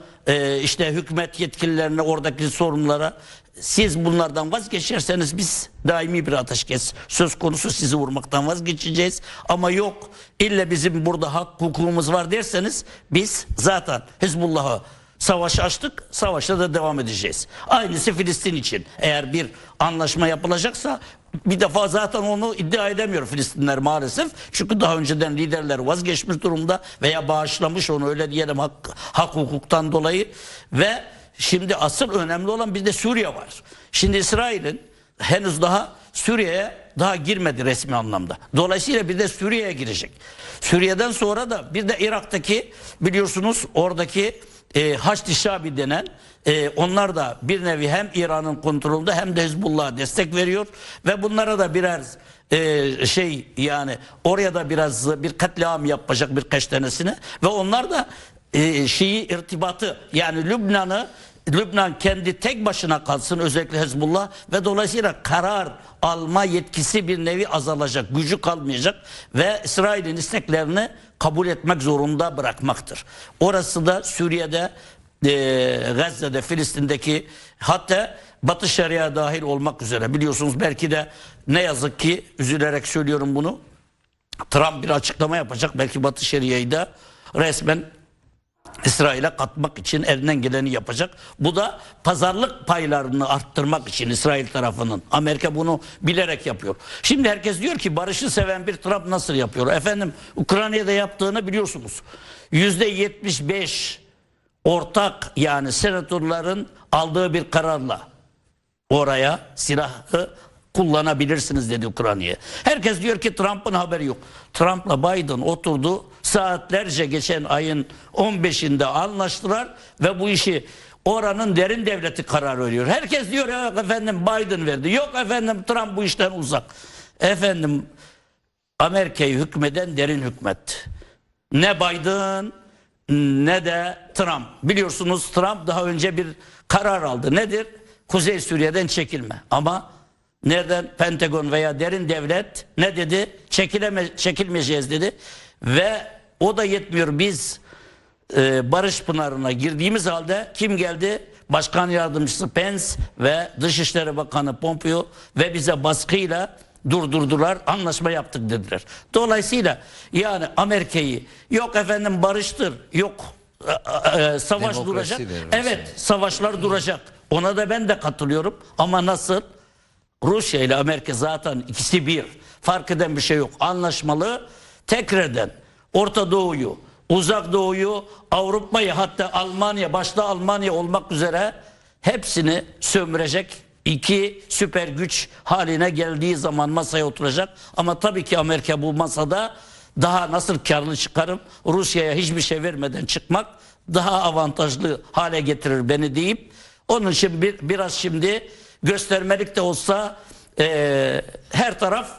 işte hükümet yetkililerine, oradaki sorunlara, siz bunlardan vazgeçerseniz biz daimi bir ateşkes söz konusu, sizi vurmaktan vazgeçeceğiz. Ama yok, illa bizim burada hak hukukumuz var derseniz biz zaten Hizbullah'a savaş açtık, savaşta da devam edeceğiz. Aynısı Filistin için. Eğer bir anlaşma yapılacaksa, bir defa zaten onu iddia edemiyor Filistinler maalesef. Çünkü daha önceden liderler vazgeçmiş durumda veya bağışlamış onu, öyle diyelim, hak hukuktan dolayı. Ve şimdi asıl önemli olan bir de Suriye var. Şimdi İsrail'in henüz daha Suriye'ye daha girmedi resmi anlamda. Dolayısıyla bir de Suriye'ye girecek. Suriye'den sonra da bir de Irak'taki, biliyorsunuz oradaki Haçlı Şabi denen, onlar da bir nevi hem İran'ın kontrolünde hem de Hizbullah'a destek veriyor ve bunlara da birer yani oraya da bir katliam yapacak birkaç tanesini ve onlar da Şii irtibatı, yani Lübnan kendi tek başına kalsın, özellikle Hizbullah, ve dolayısıyla karar alma yetkisi bir nevi azalacak, gücü kalmayacak ve İsrail'in isteklerini kabul etmek zorunda bırakmaktır. Orası da Suriye'de, Gazze'de, Filistin'deki, hatta Batı Şeria dahil olmak üzere, biliyorsunuz belki de, ne yazık ki üzülerek söylüyorum bunu, Trump bir açıklama yapacak, belki Batı Şeria'yı da resmen İsrail'e katmak için elinden geleni yapacak. Bu da pazarlık paylarını arttırmak için İsrail tarafının. Amerika bunu bilerek yapıyor. Şimdi herkes diyor ki barışı seven bir Trump nasıl yapıyor? Efendim, Ukrayna'da yaptığını biliyorsunuz. %75 ortak, yani senatörlerin aldığı bir kararla oraya silahı kullanabilirsiniz dedi Ukrayna'ya. Herkes diyor ki Trump'ın haberi yok. Trump'la Biden oturdu, saatlerce geçen ayın 15'inde anlaştılar ve bu işi oranın derin devleti karar veriyor. Herkes diyor ya efendim Biden verdi. Yok efendim Trump bu işten uzak. Efendim, Amerika'yı hükmeden derin hükmet. Ne Biden ne de Trump. Biliyorsunuz Trump daha önce bir karar aldı. Nedir? Kuzey Suriye'den çekilme. Ama nereden? Pentagon veya derin devlet ne dedi? Çekilmeyeceğiz dedi. Ve o da yetmiyor. Biz Barış Pınarı'na girdiğimiz halde kim geldi? Başkan Yardımcısı Pence ve Dışişleri Bakanı Pompeo ve bize baskıyla durdurdular, anlaşma yaptık dediler. Dolayısıyla yani Amerika'yı yok efendim barıştır, yok savaş Demokrasi duracak. verir Evet, savaşlar duracak. Ona da ben de katılıyorum ama nasıl? Rusya ile Amerika zaten ikisi bir. Fark eden bir şey yok. Anlaşmalı tekrardan Orta Doğu'yu, Uzak Doğu'yu, Avrupa'yı, hatta Almanya, başta Almanya olmak üzere hepsini sömürecek iki süper güç haline geldiği zaman masaya oturacak. Ama tabii ki Amerika bu masada daha nasıl karlı çıkarım, Rusya'ya hiçbir şey vermeden çıkmak daha avantajlı hale getirir beni deyip, onun için biraz şimdi göstermelik de olsa her taraf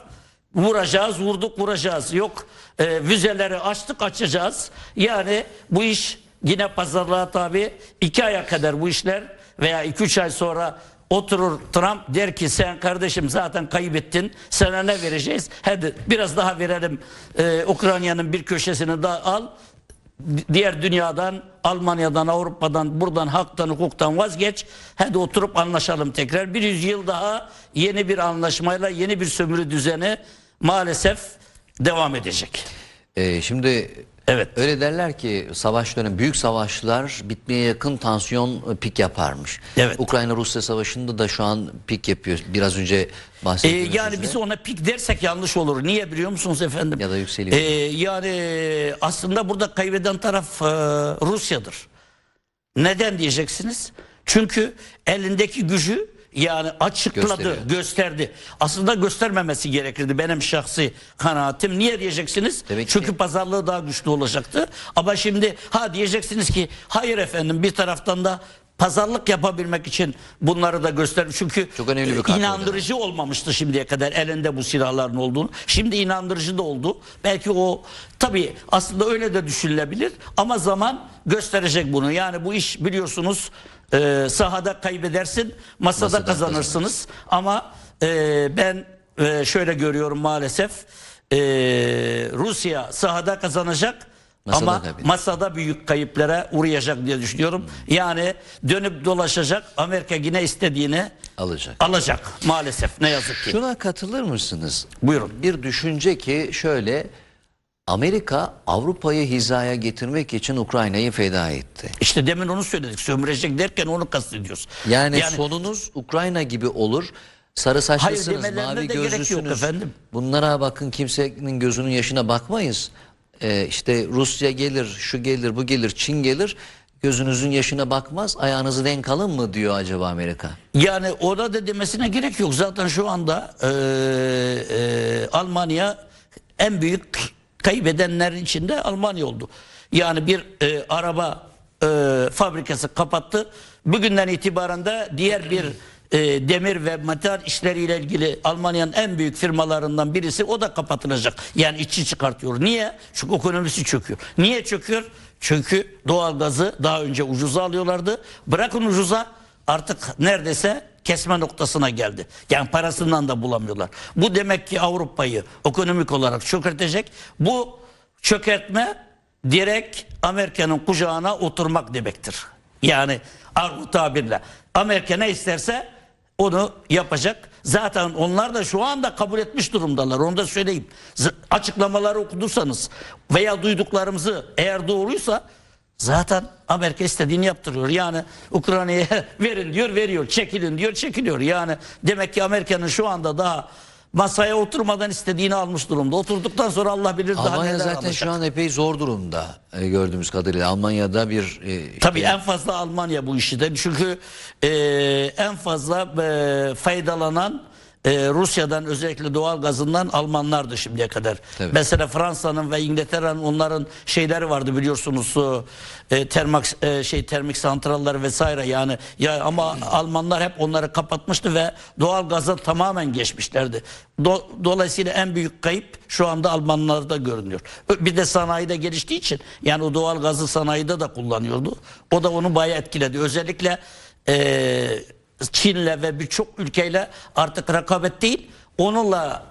vuracağız, vurduk vuracağız. Yok vizeleri açtık açacağız. Yani bu iş yine pazarlığa tabi. 2 aya kadar bu işler veya 2-3 ay sonra oturur Trump der ki sen kardeşim zaten kaybettin. Sana ne vereceğiz? Hadi biraz daha verelim. Ukrayna'nın bir köşesini daha al. Diğer dünyadan, Almanya'dan, Avrupa'dan, buradan haktan, hukuktan vazgeç. Hadi oturup anlaşalım tekrar. Bir yüzyıl daha yeni bir anlaşmayla, yeni bir sömürü düzeni maalesef devam edecek. Şimdi Evet. öyle derler ki savaş dönemi, büyük savaşlar bitmeye yakın tansiyon pik yaparmış. Evet. Ukrayna-Rusya savaşında da şu an pik yapıyor. Biraz önce bahsettiğiniz Yani üzere. biz ona pik dersek yanlış olur. Niye biliyor musunuz efendim? Ya da yükseliyor. Yani aslında burada kaybeden taraf Rusya'dır. Neden diyeceksiniz? Çünkü elindeki gücü yani açıkladı, gösterdi. Aslında göstermemesi gerekirdi benim şahsi kanaatim. Niye diyeceksiniz? Çünkü pazarlığı daha güçlü olacaktı. Ama şimdi diyeceksiniz ki hayır efendim, bir taraftan da pazarlık yapabilmek için bunları da gösterir. Çünkü çok önemli bir inandırıcı olmamıştı şimdiye kadar elinde bu silahların olduğunu. Şimdi inandırıcı da oldu. Belki o tabii aslında öyle de düşünülebilir ama zaman gösterecek bunu. Yani bu iş biliyorsunuz sahada kaybedersin, masada kazanırsınız. Ama ben şöyle görüyorum maalesef, Rusya sahada kazanacak. Ama masada büyük kayıplara uğrayacak diye düşünüyorum. Yani dönüp dolaşacak, Amerika yine istediğini alacak maalesef, ne yazık ki. Şuna katılır mısınız? Buyurun. Bir düşünce ki şöyle, Amerika Avrupa'yı hizaya getirmek için Ukrayna'yı feda etti. İşte demin onu söyledik, sömürecek derken onu kastediyoruz. Yani sonunuz Ukrayna gibi olur. Sarı saçlısınız, mavi gözlüsünüz. Bunlara bakın, kimsenin gözünün yaşına bakmayız. İşte Rusya gelir, şu gelir, bu gelir, Çin gelir. Gözünüzün yaşına bakmaz. Ayağınızı denk alın mı diyor acaba Amerika? Yani ona da demesine gerek yok. Zaten şu anda Almanya en büyük kaybedenlerin içinde Almanya oldu. Yani bir araba fabrikası kapattı. Bugünden itibaren de diğer bir demir ve metal işleriyle ilgili Almanya'nın en büyük firmalarından birisi, o da kapatılacak. Yani işçi çıkartıyor. Niye? Çünkü ekonomisi çöküyor. Niye çöküyor? Çünkü doğalgazı daha önce ucuza alıyorlardı. Bırakın ucuza, artık neredeyse kesme noktasına geldi. Yani parasından da bulamıyorlar. Bu demek ki Avrupa'yı ekonomik olarak çökertecek. Bu çökertme direkt Amerika'nın kucağına oturmak demektir. Yani argo tabirle Amerika ne isterse onu yapacak. Zaten onlar da şu anda kabul etmiş durumdalar. Onu da söyleyeyim. Açıklamaları okuduysanız veya duyduklarımızı eğer doğruysa, zaten Amerika istediğini yaptırıyor. Yani Ukrayna'ya verin diyor, veriyor. Çekilin diyor, çekiliyor. Yani demek ki Amerika'nın şu anda daha masaya oturmadan istediğini almış durumda. Oturduktan sonra Allah bilir daha neler alacak. Almanya zaten şu an epey zor durumda gördüğümüz kadarıyla. Almanya'da bir... Tabii en fazla Almanya bu işi de. Çünkü en fazla faydalanan Rusya'dan, özellikle doğal gazından Almanlardı şimdiye kadar. Tabii. Mesela Fransa'nın ve İngiltere'nin onların şeyleri vardı biliyorsunuz, termik santralları vesaire, yani ama Almanlar hep onları kapatmıştı ve doğal gaza tamamen geçmişlerdi. Dolayısıyla en büyük kayıp şu anda Almanlarda görünüyor. Bir de sanayide geliştiği için, yani o doğal gazı sanayide de kullanıyordu. O da onu bayağı etkiledi. Özellikle Çin'le ve birçok ülkeyle artık rekabet değil, onunla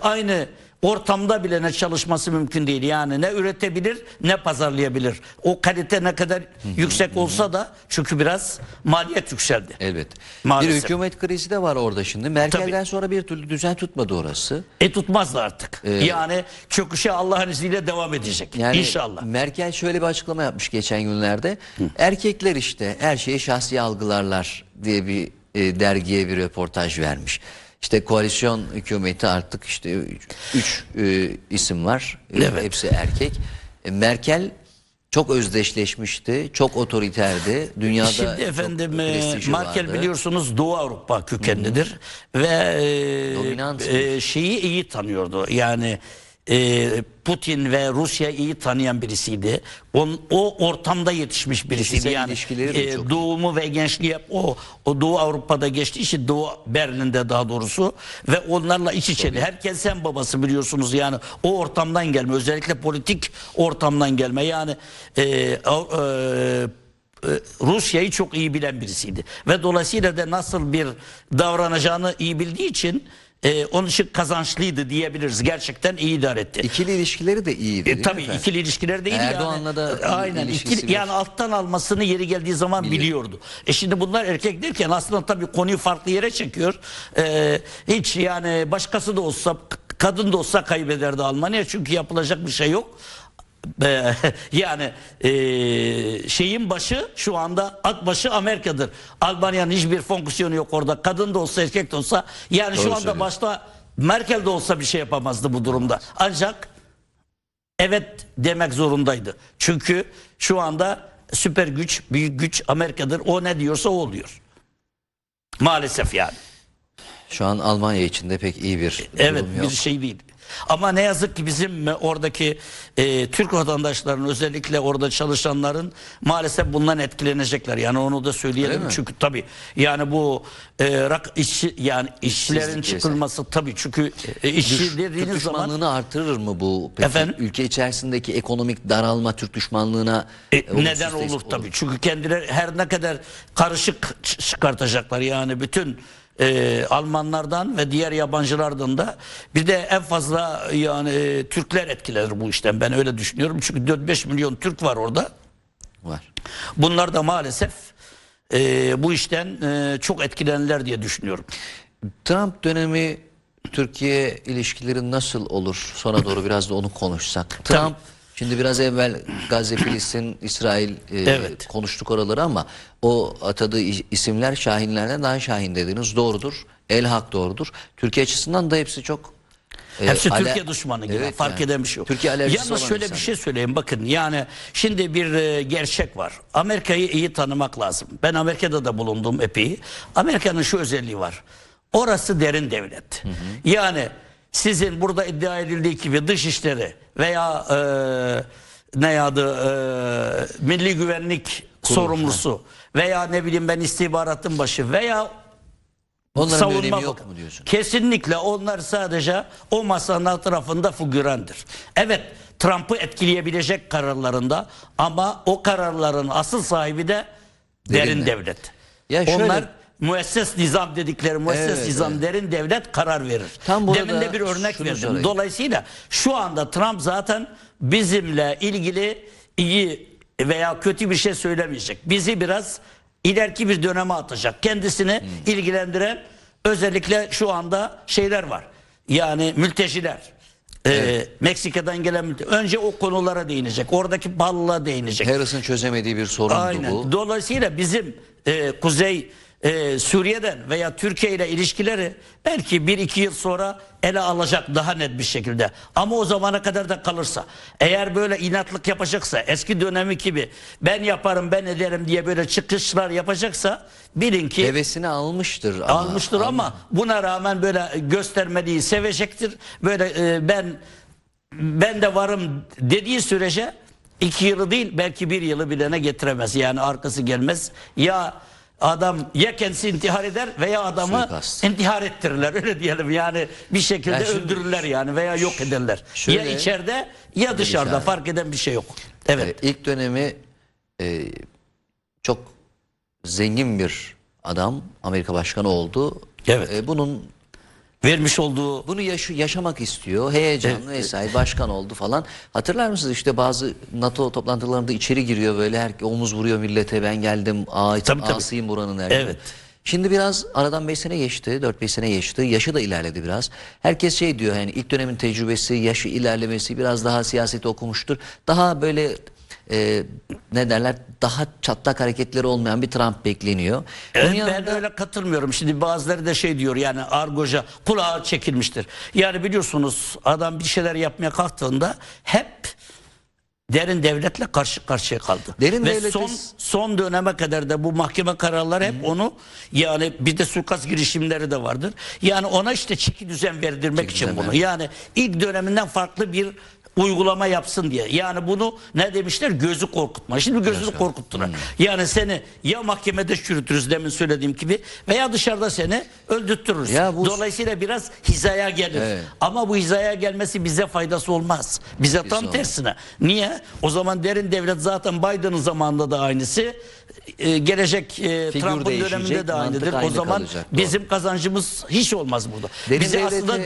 aynı ortamda bile ne çalışması mümkün değil. Yani ne üretebilir ne pazarlayabilir. O kalite ne kadar yüksek olsa da, çünkü biraz maliyet yükseldi. Evet. Maalesef. Bir hükümet krizi de var orada şimdi. Merkel'den sonra bir türlü düzen tutmadı orası. Tutmaz da artık. Yani çöküşe Allah'ın izniyle devam edecek. Yani İnşallah. Merkel şöyle bir açıklama yapmış geçen günlerde. Erkekler işte her şeyi şahsi algılarlar diye bir dergiye bir röportaj vermiş. İşte koalisyon hükümeti artık işte 3 isim var. Evet. Hepsi erkek. Merkel çok özdeşleşmişti, çok otoriterdi. Dünyada Şimdi çok efendim prestiji Merkel vardı. biliyorsunuz Doğu Avrupa kökenlidir ve Dominant bir- şeyi iyi tanıyordu. Yani Putin ve Rusya'yı iyi tanıyan birisiydi. O ortamda yetişmiş birisiydi. Kişisel Yani ilişkileri de çok iyi. doğumu ve gençliği hep o Doğu Avrupa'da geçtiği için, Doğu Berlin'de daha doğrusu, ve onlarla iç içeydi. Herkes sen babası biliyorsunuz, yani o ortamdan gelme, özellikle politik ortamdan gelme. Yani Rusya'yı çok iyi bilen birisiydi ve dolayısıyla da nasıl bir davranacağını iyi bildiği için onun için kazançlıydı diyebiliriz. Gerçekten iyi idare etti. İkili ilişkileri de iyiydi. değil mi Tabii efendim? ikili ilişkiler değil Erdoğan'la yani. da Aynen. ilişkisi Yani alttan almasını yeri geldiği zaman biliyordu. Şimdi bunlar erkek derken aslında tabii konuyu farklı yere çekiyor. Hiç yani başkası da olsa, kadın da olsa kaybederdi Almanya, çünkü yapılacak bir şey yok. Yani şeyin başı şu anda, akbaşı Amerika'dır. Almanya'nın hiçbir fonksiyonu yok orada. Kadın da olsa erkek de olsa, yani Doğru şu anda söylüyorsun. başta Merkel de olsa bir şey yapamazdı bu durumda. Ancak evet demek zorundaydı. Çünkü şu anda süper güç, büyük güç Amerika'dır. O ne diyorsa o oluyor. Maalesef yani. Şu an Almanya için de pek iyi bir Evet, durum yok. bir şey değil. Ama ne yazık ki bizim oradaki Türk vatandaşların, özellikle orada çalışanların maalesef bundan etkilenecekler. Yani onu da Öyle söyleyelim. mi? Çünkü tabii yani bu yani işçilerin İşsizlik çıkılması, tabii çünkü işçi dediğiniz Türk zaman düşmanlığını artırır mı bu? Peki, Efendim? ülke içerisindeki ekonomik daralma Türk düşmanlığına neden olur tabii. Çünkü kendileri her ne kadar karışık çıkartacaklar, yani bütün Almanlardan ve diğer yabancılardan da, bir de en fazla yani Türkler etkilenir bu işten, ben öyle düşünüyorum. Çünkü 4-5 milyon Türk var orada. Var. Bunlar da maalesef bu işten çok etkilenirler diye düşünüyorum. Trump dönemi Türkiye ilişkileri nasıl olur? Sona doğru biraz da onu konuşsak. Trump şimdi biraz evvel Gazze, Filistin, İsrail Evet. konuştuk oraları, ama o atadığı isimler şahinlerden daha şahin dediniz. Doğrudur. El hak doğrudur. Türkiye açısından da hepsi çok Hepsi Türkiye düşmanı gibi. Evet, Fark yani. eden bir şey yok. Türkiye alerjisi Yalnız olan şöyle insan. bir şey söyleyeyim. Bakın yani şimdi bir gerçek var. Amerika'yı iyi tanımak lazım. Ben Amerika'da da bulundum epey. Amerika'nın şu özelliği var. Orası derin devlet. Yani sizin burada iddia edildiği gibi dışişleri veya ne adı milli güvenlik sorumlusu veya ne bileyim ben istihbaratın başı veya Onların bir savunma önemi yok bakın. mu diyorsun? Kesinlikle onlar sadece o masanın etrafında figürandır. Evet, Trump'ı etkileyebilecek kararlarında, ama o kararların asıl sahibi de derin Derinler. devlet. Ya şöyle- Onlar müesses nizam dedikleri müesses Evet, nizam, evet. derin devlet karar verir. Tam burada Demin de bir örnek şunu verdim. sorayım. Dolayısıyla şu anda Trump zaten bizimle ilgili iyi veya kötü bir şey söylemeyecek. Bizi biraz ileriki bir döneme atacak. Kendisini ilgilendiren özellikle şu anda şeyler var. Yani mülteciler. Meksika'dan gelen önce o konulara değinecek. Oradaki pahalılığa değinecek. Harris'ın çözemediği bir sorundu Aynen. bu. Dolayısıyla bizim Kuzey Suriye'den veya Türkiye ile ilişkileri belki 1-2 yıl sonra ele alacak daha net bir şekilde. Ama o zamana kadar da kalırsa, eğer böyle inatlık yapacaksa, eski dönemi gibi ben yaparım ben ederim diye böyle çıkışlar yapacaksa, bilin ki Hevesini almıştır. almıştır, ama buna rağmen böyle göstermeliği sevecektir. Böyle ben de varım dediği sürece 2 yılı değil belki 1 yılı bilene getiremez. Yani arkası gelmez. Ya adam ya kendisi intihar eder veya adamı Suikast. intihar ettirirler, öyle diyelim. Yani bir şekilde Yani şimdi- öldürürler yani, veya yok ederler. Şöyle- ya içeride ya dışarıda, dışarıda. fark eden bir şey yok. Evet. İlk dönemi çok zengin bir adam, Amerika başkanı oldu. Evet. Bunun vermiş olduğu Bunu yaşamak istiyor. Heyecanlı vesaire, başkan oldu falan. Hatırlar mısınız işte bazı NATO toplantılarında içeri giriyor böyle, omuz vuruyor millete, ben geldim Tabii. ağasıyım buranın her yeri. Evet. Şimdi biraz aradan 5 sene geçti, 4-5 sene geçti. Yaşı da ilerledi biraz. Herkes şey diyor, yani ilk dönemin tecrübesi, yaşı ilerlemesi, biraz daha siyaseti okumuştur. Daha böyle ne derler, daha çatlak hareketleri olmayan bir Trump bekleniyor. Evet, Onun ben yanında öyle katılmıyorum. Şimdi bazıları da şey diyor, yani argoca kulağı çekilmiştir. Yani biliyorsunuz adam bir şeyler yapmaya kalktığında hep derin devletle karşı karşıya kaldı. Derin Ve devleti- son döneme kadar da bu mahkeme kararları hep onu, yani bir de suikast girişimleri de vardır. Yani ona işte çeki düzen verdirmek için düzen bunu. vermek. Yani ilk döneminden farklı bir uygulama yapsın diye. Yani bunu ne demişler? Gözü korkutma. Şimdi gözünü korkuttular. Yani seni ya mahkemede çürütürüz demin söylediğim gibi, veya dışarıda seni öldürtürüz. Ya bu- Dolayısıyla biraz hizaya gelir. Evet. Ama bu hizaya gelmesi bize faydası olmaz. Bize tam olmaz. tersine. Niye? O zaman derin devlet zaten Biden'ın zamanında da aynısı. Gelecek Trump'ın değişecek, döneminde de mantık aynıdır. O aynı zaman kalacak, doğru. bizim kazancımız hiç olmaz burada. Derin Bize devleti- aslında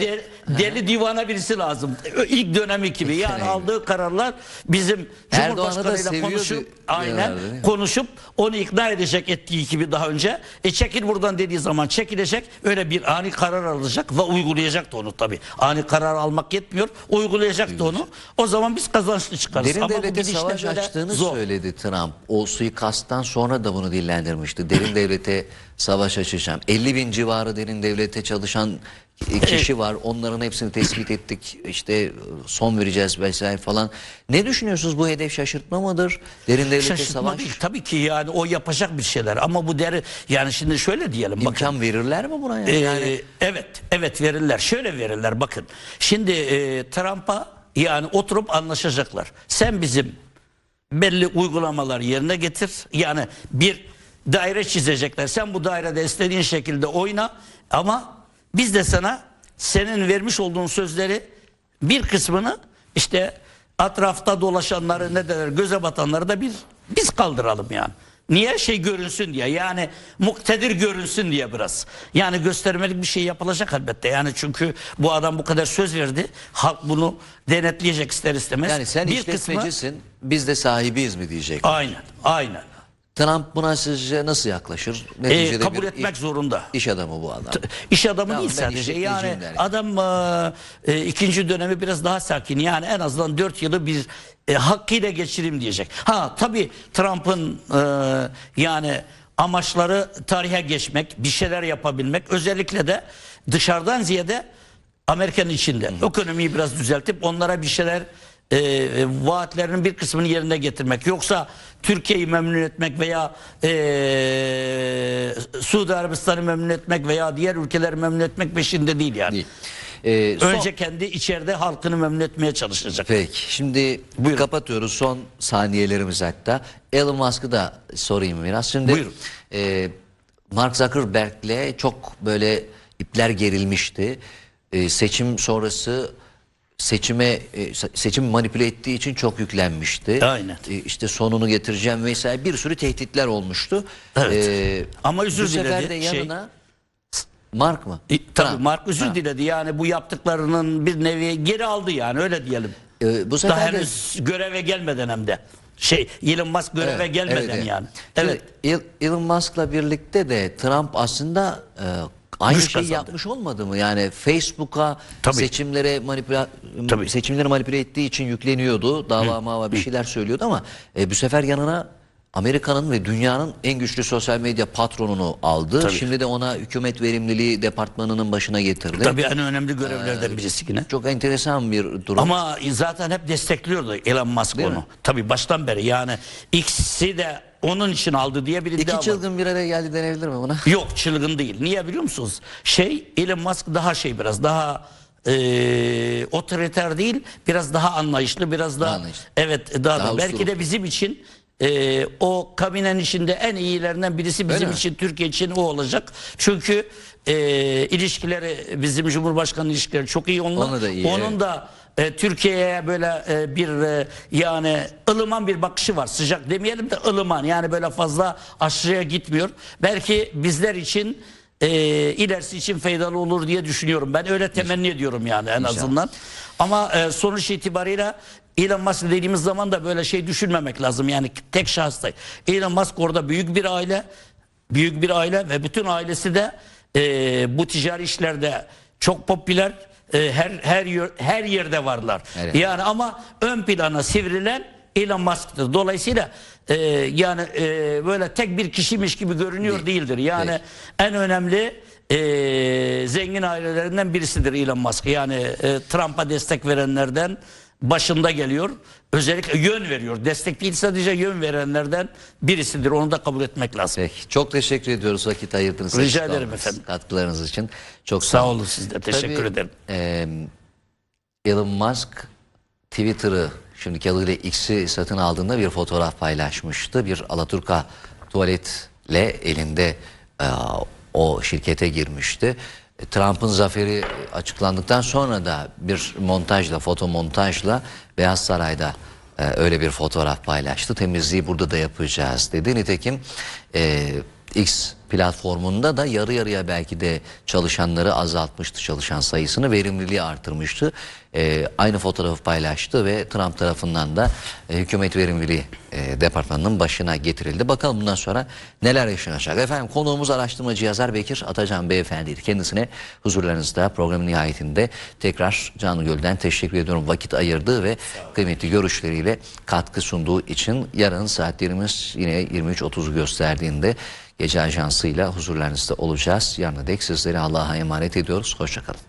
deli divana birisi lazım. İlk dönemi gibi. Yani Aynen. aldığı kararlar bizim Erdoğan'ı da Cumhurbaşkanıyla seviyordu konuşup diyorlardı, değil mi? konuşup onu ikna edecek, ettiği gibi daha önce. Çekil buradan dediği zaman çekilecek. Öyle bir ani karar alacak ve uygulayacak da onu tabii. Ani karar almak yetmiyor. Uygulayacak da onu. O zaman biz kazançlı çıkarız. derin Ama bu devlete gidişle savaş böyle açtığını zor. söyledi Trump. O suikasttan sonra da bunu dillendirmişti. Derin devlete savaş açacağım. 50.000 civarı derin devlete çalışan kişi var. Onların hepsini tespit ettik. İşte son vereceğiz vesaire falan. Ne düşünüyorsunuz? Bu hedef şaşırtma mıdır? Derin devlete Şaşırtma savaş değil. Tabii ki yani o yapacak bir şeyler. Ama bu yani şimdi şöyle diyelim. Bakın. imkan verirler mi buna? Evet verirler. Şöyle verirler, bakın. Şimdi Trump'a yani oturup anlaşacaklar. Sen bizim belli uygulamalar yerine getir. Yani bir daire çizecekler. Sen bu dairede istediğin şekilde oyna, ama biz de sana senin vermiş olduğun sözleri bir kısmını, işte etrafta dolaşanları, ne derler, göze batanları da biz kaldıralım yani. Niye? Şey görünsün diye, yani muktedir görünsün diye biraz. Yani göstermelik bir şey yapılacak elbette. Yani çünkü bu adam bu kadar söz verdi. Halk bunu denetleyecek ister istemez. Yani sen işletmecisin, biz de sahibiyiz mi diyecek. Aynen. Trump buna sizce nasıl yaklaşır? Kabul etmek zorunda. İş adamı bu adam. İş adamı Tamam, değil ben sadece. işletmeciyim Yani der. adam ikinci dönemi biraz daha sakin. Yani en azından 4 yılı bir hakkıyla geçireyim diyecek. Ha tabii Trump'ın yani amaçları tarihe geçmek, bir şeyler yapabilmek. Özellikle de dışarıdan ziyade Amerika'nın içinde. Ekonomiyi biraz düzeltip onlara bir şeyler, vaatlerinin bir kısmını yerine getirmek. Yoksa Türkiye'yi memnun etmek veya Suudi Arabistan'ı memnun etmek veya diğer ülkeleri memnun etmek peşinde değil yani. Değil. Önce kendi içeride halkını memnun etmeye çalışacak. Peki şimdi kapatıyoruz, son saniyelerimiz hatta. Elon Musk'ı da sorayım biraz. Şimdi Buyurun. Mark Zuckerberg'le çok böyle ipler gerilmişti. Seçim sonrası seçimi manipüle ettiği için çok yüklenmişti. Aynen. İşte sonunu getireceğim vesaire, bir sürü tehditler olmuştu. Evet. Ama özür bu sefer diledi. de yanına Mark mı? Tabii Trump. Mark özür diledi. Yani bu yaptıklarının bir nevi geri aldı yani, öyle diyelim. Bu Daha sefer de henüz göreve gelmeden, hem de Elon Musk göreve Evet, gelmeden evet. yani. Şimdi Evet. Elon Musk'la birlikte de Trump aslında aynı Güç şeyi kazandı. yapmış olmadı mı? Yani Facebook'a Tabii. seçimleri manipüle ettiği için yükleniyordu. Dava mava bir şeyler söylüyordu ama bu sefer yanına Amerika'nın ve dünyanın en güçlü sosyal medya patronunu aldı. Tabii. Şimdi de ona hükümet verimliliği departmanının başına getirdi. Tabii en önemli görevlerden birisi yine. Çok enteresan bir durum. Ama zaten hep destekliyordu Elon Musk Değil onu. mi? Tabii baştan beri, yani ikisi de onun için aldı diye bir iddia İki var. çılgın bir araya geldi denebilir mi buna? Yok, çılgın değil. Niye biliyor musunuz? Elon Musk daha biraz daha otoriter değil, biraz daha anlayışlı, biraz daha Anlayışlı. evet daha belki uslu. de bizim için o kabinenin içinde en iyilerinden birisi bizim mi? için, Türkiye için o olacak. Çünkü ilişkileri, bizim Cumhurbaşkanı ilişkileri çok iyi onunla. Onunla da iyi, Onun evet. da Türkiye'ye böyle bir yani ılıman bir bakışı var. Sıcak demeyelim de ılıman, yani böyle fazla aşırıya gitmiyor. Belki bizler için ilerisi için faydalı olur diye düşünüyorum. Ben öyle temenni ediyorum yani en azından. Ama sonuç itibariyle Elon Musk dediğimiz zaman da böyle şey düşünmemek lazım. Yani tek şahıs değil. Elon Musk orada büyük bir aile. Büyük bir aile ve bütün ailesi de bu ticari işlerde çok popüler. Her yerde varlar. Evet. Yani ama ön plana sivrilen Elon Musk'tır. Dolayısıyla böyle tek bir kişiymiş gibi görünüyor değildir. Yani Değil. en önemli zengin ailelerinden birisidir Elon Musk. Yani Trump'a destek verenlerden başında geliyor. Özellikle yön veriyor. Destek değil, sadece yön verenlerden birisidir. Onu da kabul etmek lazım. Peki. Çok teşekkür ediyoruz vakit ayırdığınız Rica için, ederim efendim. katkılarınız için. Çok Sağ olun, siz de teşekkür Tabii, ederim. Elon Musk Twitter'ı, şimdiki adıyla X'i satın aldığında bir fotoğraf paylaşmıştı. Bir alaturka tuvaletle elinde o şirkete girmişti. Trump'ın zaferi açıklandıktan sonra da bir montajla, foto montajla Beyaz Saray'da öyle bir fotoğraf paylaştı. Temizliği burada da yapacağız dedi. Nitekim X platformunda da yarı yarıya belki de çalışanları azaltmıştı, çalışan sayısını, verimliliği artırmıştı. Aynı fotoğrafı paylaştı ve Trump tarafından da hükümet verimliliği departmanının başına getirildi. Bakalım bundan sonra neler yaşanacak. Efendim, konuğumuz araştırmacı yazar Bekir Atacan beyefendiydi. Kendisine huzurlarınızda programın nihayetinde tekrar canı gölden teşekkür ediyorum. Vakit ayırdığı ve kıymetli görüşleriyle katkı sunduğu için. Yarın saatlerimiz yine 23.30'u gösterdiğinde gece ajansıyla huzurlarınızda olacağız. Yarına dek sizleri Allah'a emanet ediyoruz. Hoşça kalın.